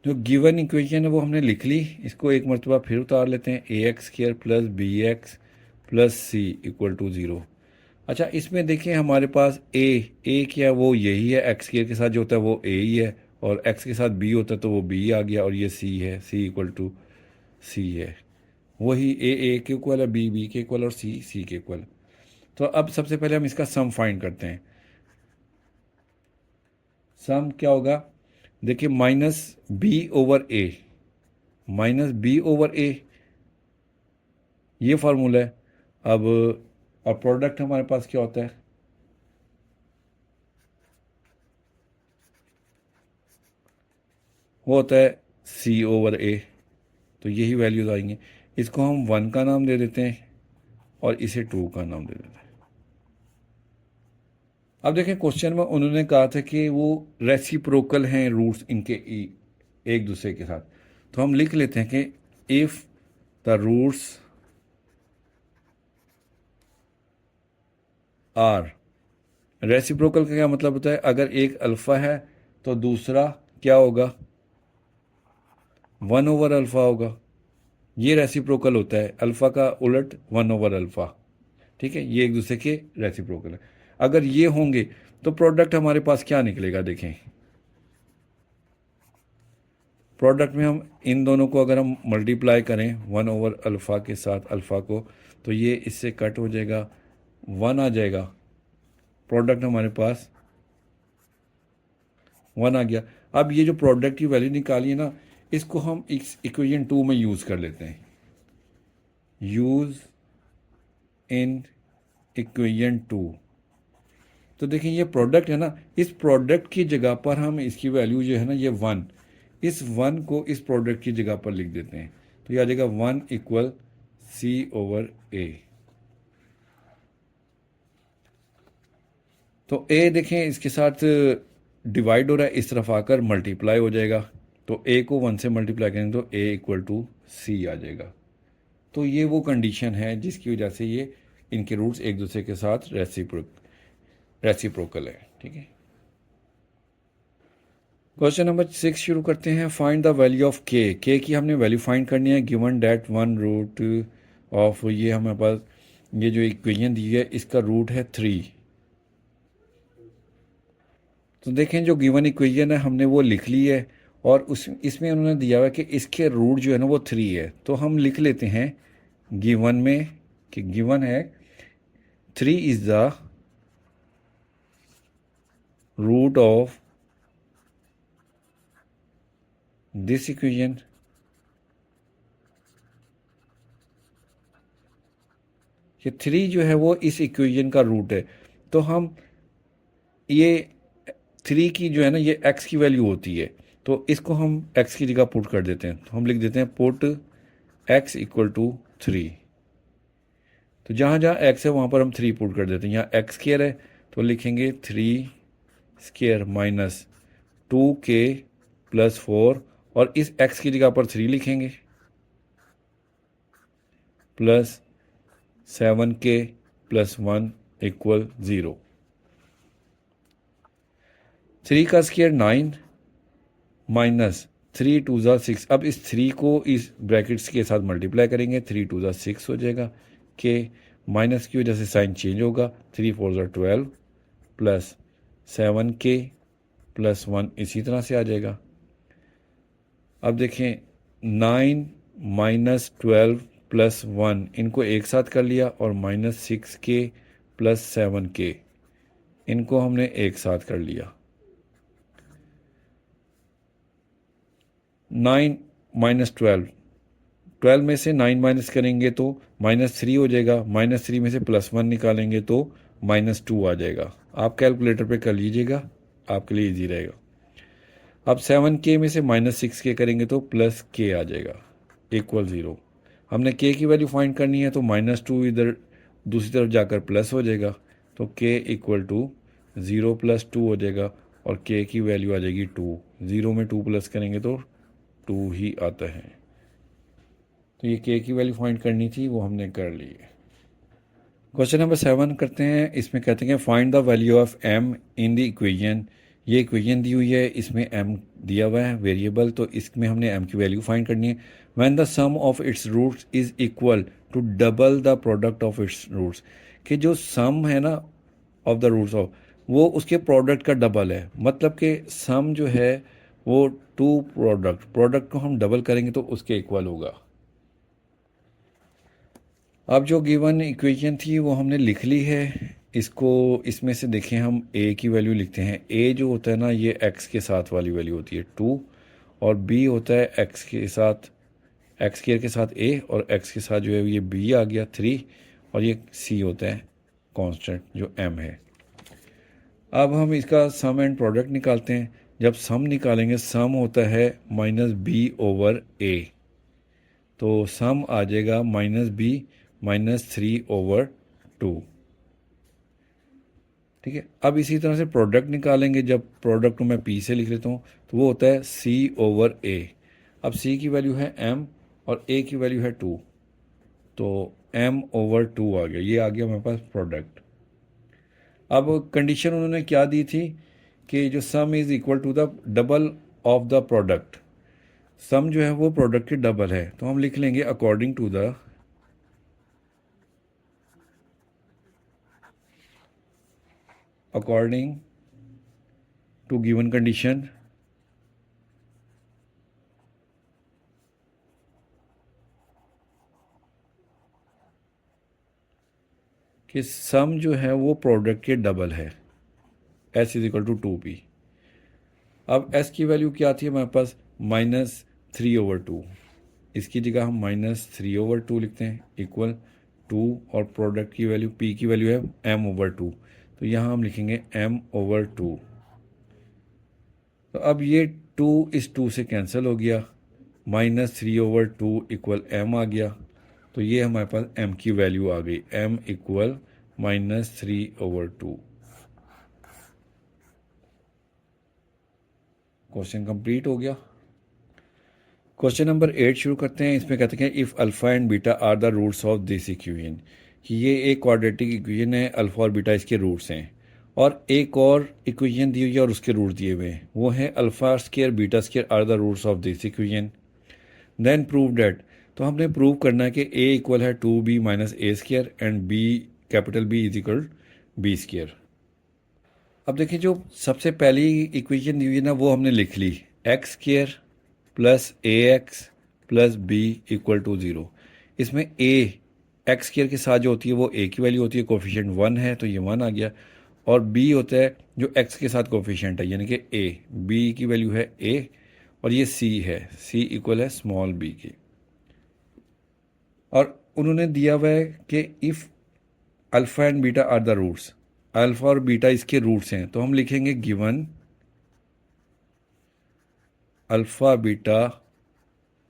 जो गिवन इक्वेशन है वो हमने लिख ली, इसको एक मरतबा फिर उतार लेते हैं, ax square plus bx plus c equal to 0। अच्छा, इसमें देखिए हमारे पास a क्या, वो यही है, एक्स स्क्वायर के साथ जो होता है वो a ही है, और x के साथ b होता तो वो b आ गया, और ये c है, c इक्वल टू c है, वही a के इक्वल है, b के इक्वल और c के इक्वल। तो अब सबसे पहले हम इसका सम फाइंड करते हैं। सम क्या होगा, देखिए माइनस बी ओवर ए ये फार्मूला है। अब और प्रोडक्ट हमारे पास क्या होता है, वो होता है सी ओवर ए। तो यही वैल्यूज आएंगे। इसको हम 1 का नाम दे देते हैं और इसे 2 का नाम दे देते हैं। अब देखें क्वेश्चन में उन्होंने कहा था कि वो रेसिप्रोकल हैं रूट्स इनके एक दूसरे के साथ। तो हम लिख लेते हैं कि if the roots are, reciprocal का क्या मतलब होता है, अगर एक अल्फा है तो दूसरा क्या होगा, 1 ओवर अल्फा होगा। ये रेसिप्रोकल होता है, अल्फा का उलट 1 ओवर अल्फा। ठीक है, ये एक दूसरे के रेसिप्रोकल है। अगर ये होंगे तो प्रोडक्ट हमारे पास क्या निकलेगा, देखें प्रोडक्ट में हम इन दोनों को अगर हम मल्टीप्लाई करें 1 ओवर अल्फ़ा के साथ अल्फ़ा को, तो ये इससे कट हो जाएगा, 1 आ जाएगा, प्रोडक्ट हमारे पास 1 आ गया। अब ये जो प्रोडक्ट की वैल्यू निकाली है ना, इसको हम इस इक्वेशन 2 में यूज़ कर लेते हैं। Use in equation 2। तो देखें ये प्रोडक्ट है ना, इस प्रोडक्ट की जगह पर हम इसकी वैल्यू जो है ना ये 1, इस 1 को इस प्रोडक्ट की जगह पर लिख देते हैं। तो ये आ जाएगा 1 इक्वल सी ओवर ए। तो ए देखें इसके साथ डिवाइड हो रहा है, इस तरफ आकर मल्टीप्लाई हो जाएगा। तो ए को 1 से मल्टीप्लाई करेंगे तो ए इक्वल टू सी आ जाएगा। तो ये वो कंडीशन है जिसकी वजह से ये इनके रूट्स एक दूसरे के साथ रेसिप्रोकल है। ठीक है, क्वेश्चन नंबर 6 शुरू करते हैं। फाइंड द वैल्यू ऑफ के की हमने वैल्यू फाइंड करनी है। गिवन डैट 1 रूट ऑफ, ये हमारे पास ये जो इक्वेशन दी है इसका रूट है 3। तो देखें जो गिवन इक्वेशन है हमने वो लिख ली है, और उस इसमें उन्होंने दिया हुआ है कि इसके रूट जो है ना वो 3 है। तो हम लिख लेते हैं गिवन में कि गिवन है 3 is the root of this equation. ये 3 जो है वो इस इक्वेशन का रूट है। तो हम ये 3 की जो है ना ये x की वैल्यू होती है, तो इसको हम x की जगह पुट कर देते हैं। तो हम लिख देते हैं पुट x इक्वल टू 3। तो जहाँ जहाँ x है वहाँ पर हम 3 पुट कर देते हैं। यहाँ x स्क्वायर है तो लिखेंगे 3 स्क्वायर माइनस 2k प्लस 4, और इस x की जगह पर 3 लिखेंगे, प्लस 7k प्लस 1 इक्वल 0। 3 का स्क्वायर 9 माइनस 3 2 ज़ा 6। अब इस 3 को इस ब्रैकेट्स के साथ मल्टीप्लाई करेंगे, 3 2 ज़ा 6 हो जाएगा। के माइनस की वजह से साइन चेंज होगा, 3 4 ज़ा 12 प्लस 7k प्लस 1 इसी तरह से आ जाएगा। अब देखें 9 माइनस 12 प्लस 1 इनको एक साथ कर लिया, और माइनस 6k प्लस 7k इनको हमने एक साथ कर लिया। 9 माइनस 12 में से 9 माइनस करेंगे तो -3 हो जाएगा, -3 में से +1 निकालेंगे तो -2 आ जाएगा। आप कैलकुलेटर पे कर लीजिएगा, आपके लिए इजी रहेगा। अब 7k में से -6k करेंगे तो +k आ जाएगा इक्वल 0। हमने k की वैल्यू फाइंड करनी है, तो -2 इधर दूसरी तरफ जाकर प्लस हो जाएगा, तो k इक्वल टू 0 + 2 हो जाएगा, और k की वैल्यू आ जाएगी 2। 0 में 2 प्लस करेंगे तो 2 ही आता है। तो ये k की वैल्यू फाइंड करनी थी, वो हमने कर ली है। क्वेश्चन नंबर 7 करते हैं। इसमें कहते हैं find the value of m in the equation. ये इक्वेशन दी हुई है, इसमें m दिया हुआ है वेरिएबल, तो इसमें हमने m की वैल्यू फाइंड करनी है। When the sum of its roots is equal to double the product of its roots, कि जो सम है ना ऑफ द रूट्स ऑफ, वो उसके प्रोडक्ट का डबल है। मतलब कि सम जो है वो टू प्रोडक्ट को हम डबल करेंगे तो उसके इक्वल होगा। अब जो गिवन इक्वेशन थी वो हमने लिख ली है। इसको इसमें से देखें, हम ए की वैल्यू लिखते हैं। ए जो होता है ना, ये एक्स के साथ वाली वैल्यू होती है 2, और बी होता है एक्स के साथ, एक्स स्क्वायर के साथ ए, और एक्स के साथ जो है ये बी आ गया 3, और ये सी होता है कांस्टेंट जो एम है। अब हम इसका सम एंड प्रोडक्ट निकालते हैं। जब सम निकालेंगे, सम होता है माइनस बी ओवर ए, तो सम आ जाएगा माइनस बी माइनस 3/2। ठीक है। अब इसी तरह से प्रोडक्ट निकालेंगे। जब प्रोडक्ट को मैं पी से लिख लेता हूँ तो वो होता है सी ओवर ए। अब सी की वैल्यू है एम और ए की वैल्यू है 2, तो m/2 आ गया। ये आ गया मेरे पास प्रोडक्ट। अब कंडीशन उन्होंने क्या दी थी कि जो sum is equal to the double of the product. Sum जो है वो प्रोडक्ट के डबल है, तो हम लिख लेंगे अकॉर्डिंग टू गिवन कंडीशन कि सम जो है वो प्रोडक्ट के डबल है, s is equal to 2p। अब s की वैल्यू क्या थी हमारे पास, -3/2। इसकी जगह हम -3/2 लिखते हैं, इक्वल 2, और प्रोडक्ट की वैल्यू p की वैल्यू है m/2, तो यहाँ हम लिखेंगे m/2। तो अब ये 2 इस 2 से कैंसिल हो गया, -3/2 इक्वल m आ गया। तो ये हमारे पास m की वैल्यू आ गई, m इक्वल -3/2। क्वेश्चन कंप्लीट हो गया। क्वेश्चन नंबर 8 शुरू करते हैं। इसमें कहते हैं if alpha and beta are the roots of this equation, कि ये एक क्वाड्रेटिक इक्वेशन है, अल्फ़ा और बीटा इसके रूट्स हैं। और एक और इक्वेशन दी हुई है और उसके रूट दिए हुए हैं, वो है alpha square beta square are the roots of this equation. Then prove that, तो हमने प्रूव करना है कि ए इक्वल है 2b minus A square and B capital B is equal B square. अब देखिए, जो सबसे पहली इक्वेशन दी हुई है ना, वो हमने लिख ली, x square plus a x plus b equal to 0। इसमें ए एक्स स्क्वायर के साथ जो होती है वो ए की वैल्यू होती है, कोफिशिएंट 1 है तो ये 1 आ गया। और बी होता है जो एक्स के साथ कोफिशिएंट है, यानी कि ए, बी की वैल्यू है ए, और ये सी है, सी इक्वल है स्मॉल बी की। और उन्होंने दिया हुआ है कि if alpha and beta are the roots, alpha और बीटा इसके रूट्स हैं, तो हम लिखेंगे given alpha beta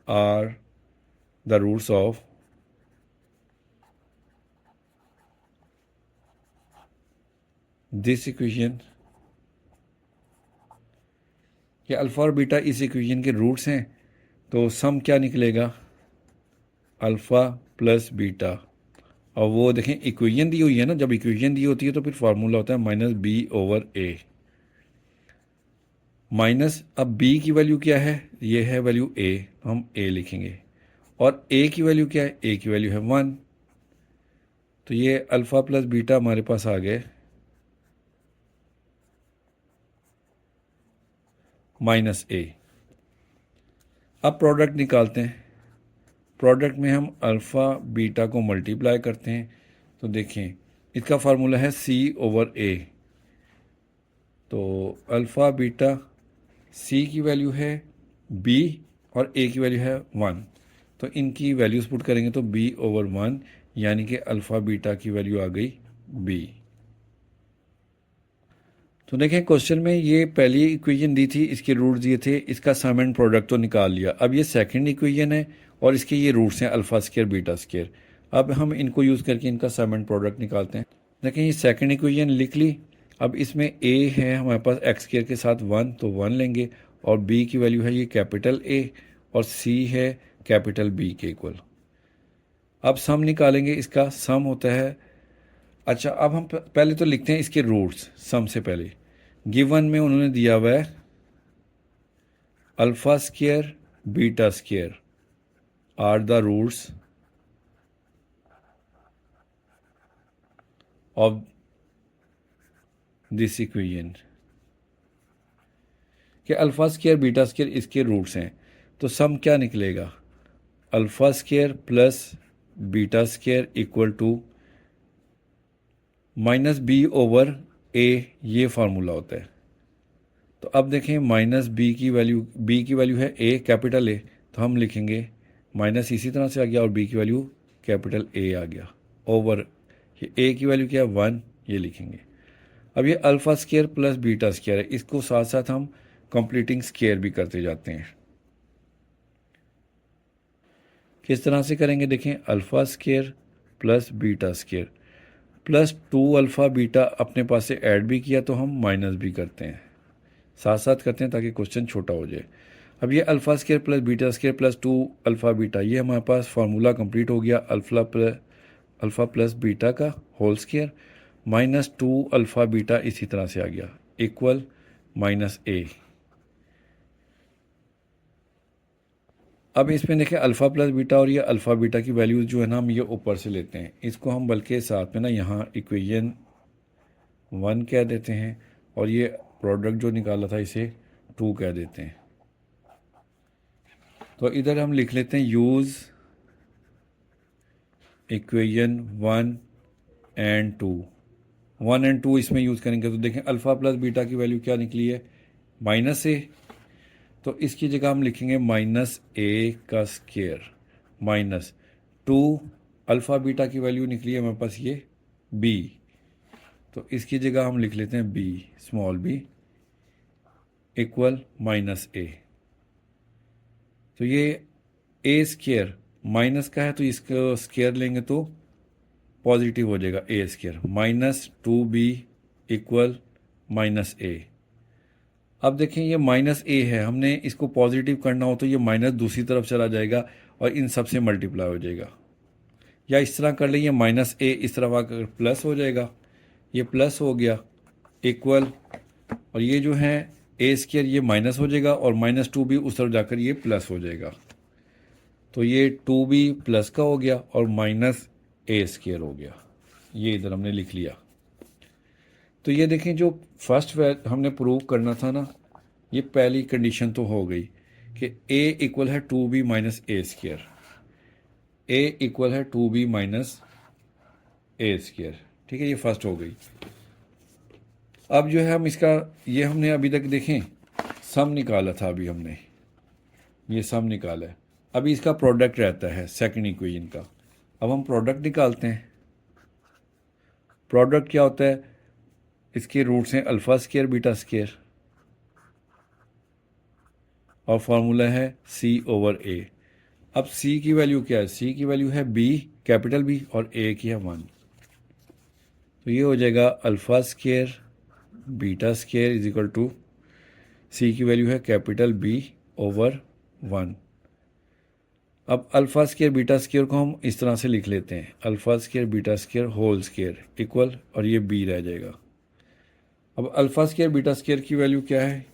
are the roots of this equation, कि अल्फ़ा और बीटा इस इक्वेशन के रूट्स हैं। तो सम क्या निकलेगा, अल्फ़ा प्लस बीटा। और वो देखें इक्वेशन दी हुई है ना, जब इक्वेशन दी होती है तो फिर फार्मूला होता है -b/a। माइनस, अब b की वैल्यू क्या है, ये है वैल्यू a, तो हम a लिखेंगे। और a की वैल्यू क्या है, a की वैल्यू है 1, तो ये अल्फ़ा प्लस बीटा हमारे पास आ गए -a। अब प्रोडक्ट निकालते हैं। प्रोडक्ट में हम अल्फ़ा बीटा को मल्टीप्लाई करते हैं, तो देखें इसका फार्मूला है c/a। तो अल्फ़ा बीटा, c की वैल्यू है b और a की वैल्यू है 1, तो इनकी वैल्यूज़ पुट करेंगे तो b/1, यानी कि अल्फ़ा बीटा की वैल्यू आ गई b। तो देखें क्वेश्चन में ये पहली इक्वेशन दी थी, इसके रूट दिए थे, इसका सम एंड प्रोडक्ट तो निकाल लिया। अब ये सेकंड इक्वेशन है और इसके ये रूट्स हैं अल्फ़ा स्क्वायर बीटा स्क्वायर। अब हम इनको यूज़ करके इनका सम एंड प्रोडक्ट निकालते हैं। देखें ये सेकंड इक्वेशन लिख ली। अब इसमें a है हमारे पास एक्स स्क्वायर के साथ 1, तो 1 लेंगे, और b की वैल्यू है ये कैपिटल A, और c है कैपिटल B के इक्वल। अब सम निकालेंगे, इसका सम होता है, अच्छा अब हम पहले तो लिखते हैं इसके रूट्स। सम से पहले गिवन में उन्होंने दिया हुआ है alpha square beta square are the roots of this equation. कि अल्फ़ा स्केयर बीटा स्केयर इसके रूट्स हैं, तो सम क्या निकलेगा, alpha square plus beta square equal to minus b over a, ये फार्मूला होता है। तो अब देखें माइनस बी की वैल्यू है ए कैपिटल ए, तो हम लिखेंगे माइनस इसी तरह से आ गया और बी की वैल्यू कैपिटल ए आ गया ओवर ये ए की वैल्यू क्या है 1, ये लिखेंगे। अब ये alpha square plus beta square है, इसको साथ साथ हम कंप्लीटिंग स्केयर भी करते जाते हैं। किस तरह से करेंगे देखें, alpha square plus beta square plus 2 alpha beta अपने पास से ऐड भी किया तो हम माइनस भी करते हैं, साथ साथ करते हैं ताकि क्वेश्चन छोटा हो जाए। अब ये alpha square plus beta square plus 2 alpha beta, ये हमारे पास फार्मूला कंप्लीट हो गया, अल्फ़ा प्लस बीटा का whole square minus 2 alpha beta इसी तरह से आ गया इक्वल माइनस ए। अब इसमें देखें अल्फ़ा प्लस बीटा और ये अल्फ़ा बीटा की वैल्यूज़ जो है ना हम ये ऊपर से लेते हैं, इसको हम बल्कि साथ में ना यहाँ इक्वेशन 1 कह देते हैं और ये प्रोडक्ट जो निकाला था इसे 2 कह देते हैं। तो इधर हम लिख लेते हैं यूज़ इक्वेशन 1 एंड 2, 1 एंड 2 इसमें यूज़ करेंगे तो देखें अल्फ़ा प्लस बीटा की वैल्यू क्या निकली है माइनस ए, तो इसकी जगह हम लिखेंगे माइनस ए का स्केयर माइनस 2 अल्फ़ा बीटा की वैल्यू निकली है हमारे पास ये बी, तो इसकी जगह हम लिख लेते हैं b small b equal minus a. तो ये ए स्केयर माइनस का है तो इसका स्केयर लेंगे तो पॉजिटिव हो जाएगा a square minus 2b equal minus a. अब देखें ये माइनस ए है, हमने इसको पॉजिटिव करना हो तो ये माइनस दूसरी तरफ चला जाएगा और इन सब से मल्टीप्लाई हो जाएगा, या इस तरह कर लेंगे माइनस ए इस तरफ आकर प्लस हो जाएगा, ये प्लस हो गया इक्वल, और ये जो है ए स्केयर ये माइनस हो जाएगा और माइनस 2b उस तरफ जाकर ये प्लस हो जाएगा, तो ये 2b प्लस का हो गया और माइनस ए स्केयर हो गया, ये इधर हमने लिख लिया। तो ये देखें जो फर्स्ट हमने प्रूव करना था ना, ये पहली कंडीशन तो हो गई कि a इक्वल है 2b minus A square, a equal है 2b माइनस ए स्केयर, ठीक है, ये फर्स्ट हो गई। अब जो है हम इसका ये हमने अभी तक देखें सम निकाला था, अभी हमने ये सम निकाला है, अभी इसका प्रोडक्ट रहता है सेकंड इक्वेशन का। अब हम प्रोडक्ट निकालते हैं। प्रोडक्ट क्या होता है, इसके रूट्स हैं अल्फ़ा स्केयर बीटा स्केयर और फार्मूला है c ओवर a। अब c की वैल्यू क्या है, c की वैल्यू है b कैपिटल B और a की है 1, तो ये हो जाएगा alpha square beta square is equal to c की वैल्यू है कैपिटल B ओवर 1। अब अल्फ़ा स्केयर बीटा स्केयर को हम इस तरह से लिख लेते हैं, alpha square beta square whole square equal, और ये b रह जाएगा। अब अल्फ़ा स्केयर बीटा स्केयर की वैल्यू क्या है,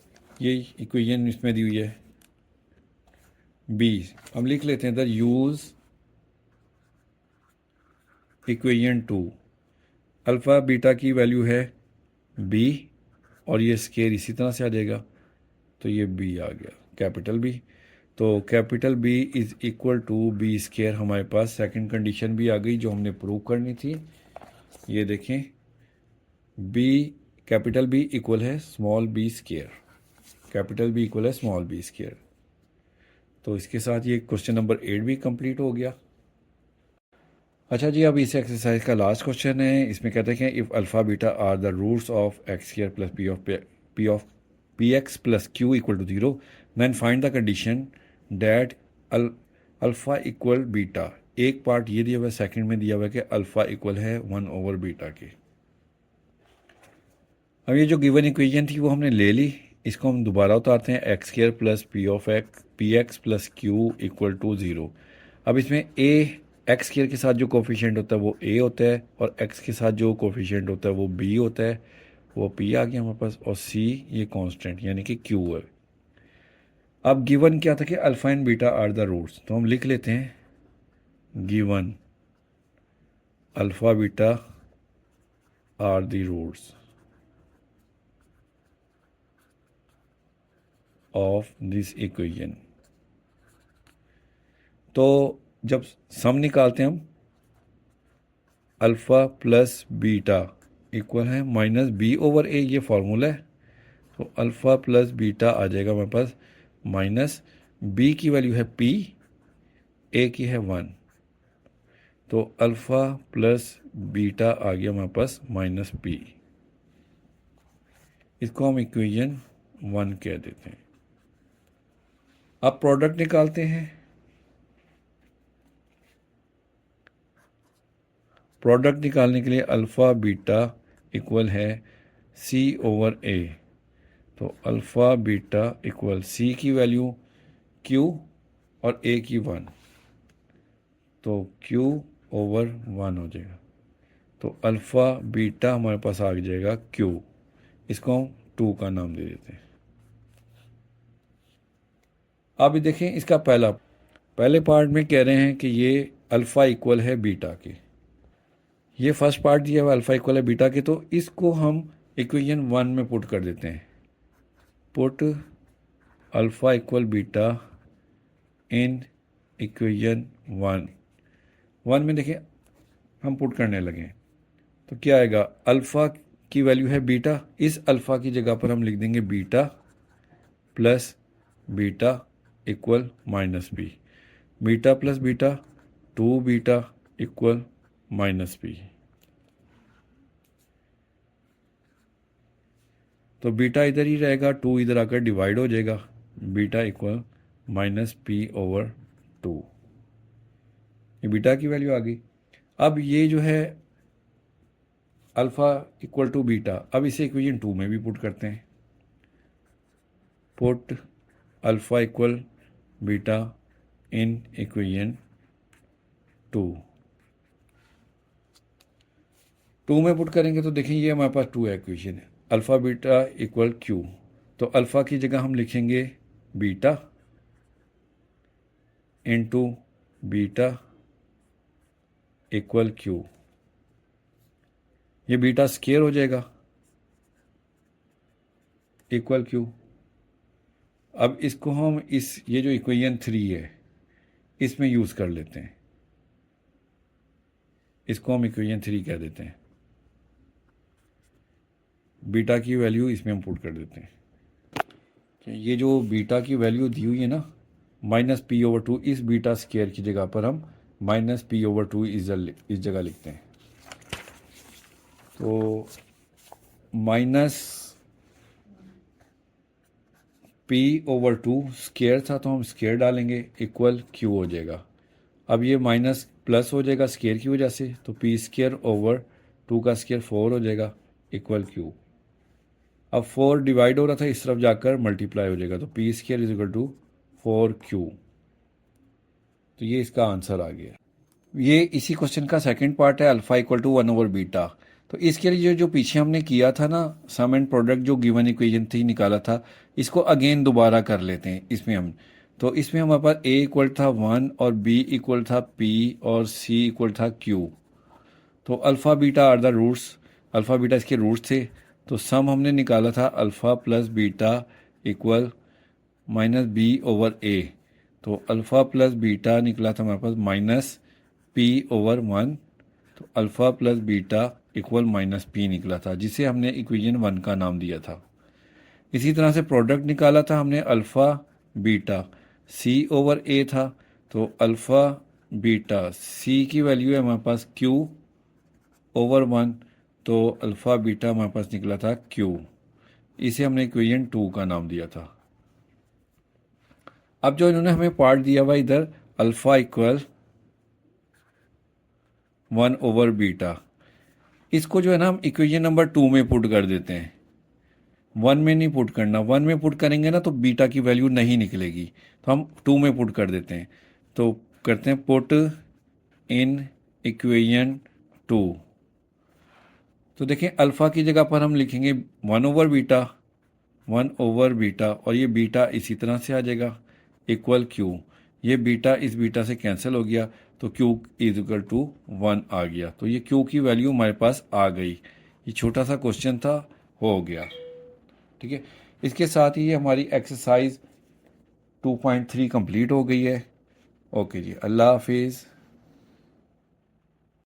ये इक्वेशन इसमें दी हुई है b, हम लिख लेते हैं इधर यूज़ इक्वेशन 2, अल्फ़ा बीटा की वैल्यू है b और ये स्केयर इसी तरह से आ जाएगा, तो ये b आ गया कैपिटल B, तो capital B is equal to b square. हमारे पास सेकंड कंडीशन भी आ गई जो हमने प्रूव करनी थी। ये देखें b कैपिटल B इक्वल है small b square, capital B equal है स्मॉल b स्केयर। तो इसके साथ ये क्वेश्चन नंबर 8 भी कंप्लीट हो गया। अच्छा जी, अब इस एक्सरसाइज का लास्ट क्वेश्चन है, इसमें कहते हैं कि if alpha beta are the roots of x square plus P x plus Q equal to 0, then find the condition that alpha equal beta. एक पार्ट ये दिया हुआ है, सेकंड में दिया हुआ है कि अल्फ़ा इक्वल है 1 ओवर बीटा के। अब ये जो गिवन इक्वेशन थी वो हमने ले ली, इसको हम दोबारा उतारते हैं, x square plus P x plus Q equal to 0। अब इसमें एक्स स्क्वायर के साथ जो कोफिशिएंट होता है वो a होता है और x के साथ जो कोफिशिएंट होता है वो b होता है, वो p आ गया हमारे पास, और c ये कांस्टेंट यानी कि q है। अब गिवन क्या था कि alpha and beta are the roots, तो हम लिख लेते हैं given alpha beta are the roots. Of this equation. तो जब सम निकालते हैं हम, अल्फ़ा प्लस बीटा इक्वल है माइनस बी ओवर ए, ये फार्मूला है। तो अल्फ़ा प्लस बीटा आ जाएगा हमारे पास माइनस बी की वैल्यू है पी, ए की है 1, तो अल्फ़ा प्लस बीटा आ गया हमारे पास माइनस पी। इसको हम इक्वेशन 1 कह देते हैं। अब प्रोडक्ट निकालते हैं। प्रोडक्ट निकालने के लिए अल्फ़ा बीटा इक्वल है सी ओवर ए, तो अल्फ़ा बीटा इक्वल सी की वैल्यू क्यू और ए की 1, तो क्यू ओवर 1 हो जाएगा। तो अल्फ़ा बीटा हमारे पास आ जाएगा क्यू, इसको हम 2 का नाम दे देते हैं। अब देखें इसका पहले पार्ट में कह रहे हैं कि ये अल्फ़ा इक्वल है बीटा के, ये फर्स्ट पार्ट दिया हुआ अल्फ़ा इक्वल है बीटा के, तो इसको हम इक्वेशन 1 में पुट कर देते हैं। Put alpha equal beta in equation 1 में देखिए हम पुट करने लगे, तो क्या आएगा, अल्फ़ा की वैल्यू है बीटा, इस अल्फ़ा की जगह पर हम लिख देंगे beta plus beta equal minus b, beta plus beta 2 beta equal minus b. तो बीटा इधर ही रहेगा, 2 इधर आकर डिवाइड हो जाएगा, beta equal minus p over 2, ये बीटा की वैल्यू आ गई। अब ये जो है अल्फ़ा इक्वल टू बीटा, अब इसे इक्वेशन 2 में भी पुट करते हैं। Put alpha equal beta in equation 2 में पुट करेंगे तो देखें ये हमारे पास 2 इक्वेशन है, अल्फ़ा बीटा इक्वल क्यू, तो अल्फ़ा की जगह हम लिखेंगे beta into beta equal Q, ये बीटा स्केयर हो जाएगा इक्वल क्यू। अब इसको हम ये जो इक्वेशन 3 है इसमें यूज़ कर लेते हैं, इसको हम इक्वेशन 3 कह देते हैं, बीटा की वैल्यू इसमें हम पुट कर देते हैं। ये जो बीटा की वैल्यू दी हुई है ना माइनस पी ओवर 2, इस बीटा स्केयर की जगह पर हम माइनस पी ओवर 2 इस जगह लिखते हैं। तो माइनस पी ओवर 2 स्केयर था तो हम स्केयर डालेंगे इक्वल क्यू हो जाएगा। अब ये माइनस प्लस हो जाएगा स्केयर की वजह से, तो पी स्केयर ओवर 2 का स्केयर 4 हो जाएगा इक्वल क्यू। अब 4 डिवाइड हो रहा था, इस तरफ जाकर मल्टीप्लाई हो जाएगा, तो p square is equal to 4Q। तो ये इसका आंसर आ गया। ये इसी क्वेश्चन का सेकंड पार्ट है, alpha equal to 1 over beta. तो इसके लिए जो पीछे हमने किया था ना सम एंड प्रोडक्ट, जो गिवन इक्वेशन थी निकाला था, इसको अगेन दोबारा कर लेते हैं इसमें हम। तो इसमें हमारे पास ए इक्वल था 1 और बी इक्वल था पी और सी इक्वल था क्यू। तो alpha beta are the roots, alpha beta इसके रूट्स थे। तो सम हमने निकाला था alpha plus beta equal minus b over ए, तो अल्फ़ा प्लस बीटा निकला था हमारे पास माइनस पी ओवर 1, तो alpha plus beta equal minus P निकला था, जिसे हमने इक्वेशन 1 का नाम दिया था। इसी तरह से प्रोडक्ट निकाला था हमने अल्फ़ा बीटा सी ओवर ए था, तो अल्फ़ा बीटा सी की वैल्यू है हमारे पास क्यू ओवर 1, तो अल्फ़ा बीटा हमारे पास निकला था क्यू, इसे हमने इक्वेशन 2 का नाम दिया था। अब जो इन्होंने हमें पार्ट दिया हुआ इधर अल्फ़ा इक्वल 1 ओवर बीटा, इसको जो है ना हम इक्वेशन नंबर 2 में पुट कर देते हैं, 1 में नहीं पुट करना। 1 में पुट करेंगे ना तो बीटा की वैल्यू नहीं निकलेगी, तो हम 2 में पुट कर देते हैं। तो करते हैं पुट इन इक्वेशन 2। तो देखें अल्फ़ा की जगह पर हम लिखेंगे 1 ओवर बीटा, 1 ओवर बीटा, और ये बीटा इसी तरह से आ जाएगा इक्वल क्यू, ये बीटा इस बीटा से कैंसिल हो गया, तो क्यू इज इक्वल टू 1 आ गया। तो ये क्यू की वैल्यू हमारे पास आ गई। ये छोटा सा क्वेश्चन था, हो गया, ठीक है। इसके साथ ही हमारी एक्सरसाइज 2.3 कंप्लीट हो गई है। ओके जी, अल्लाह हाफिज़।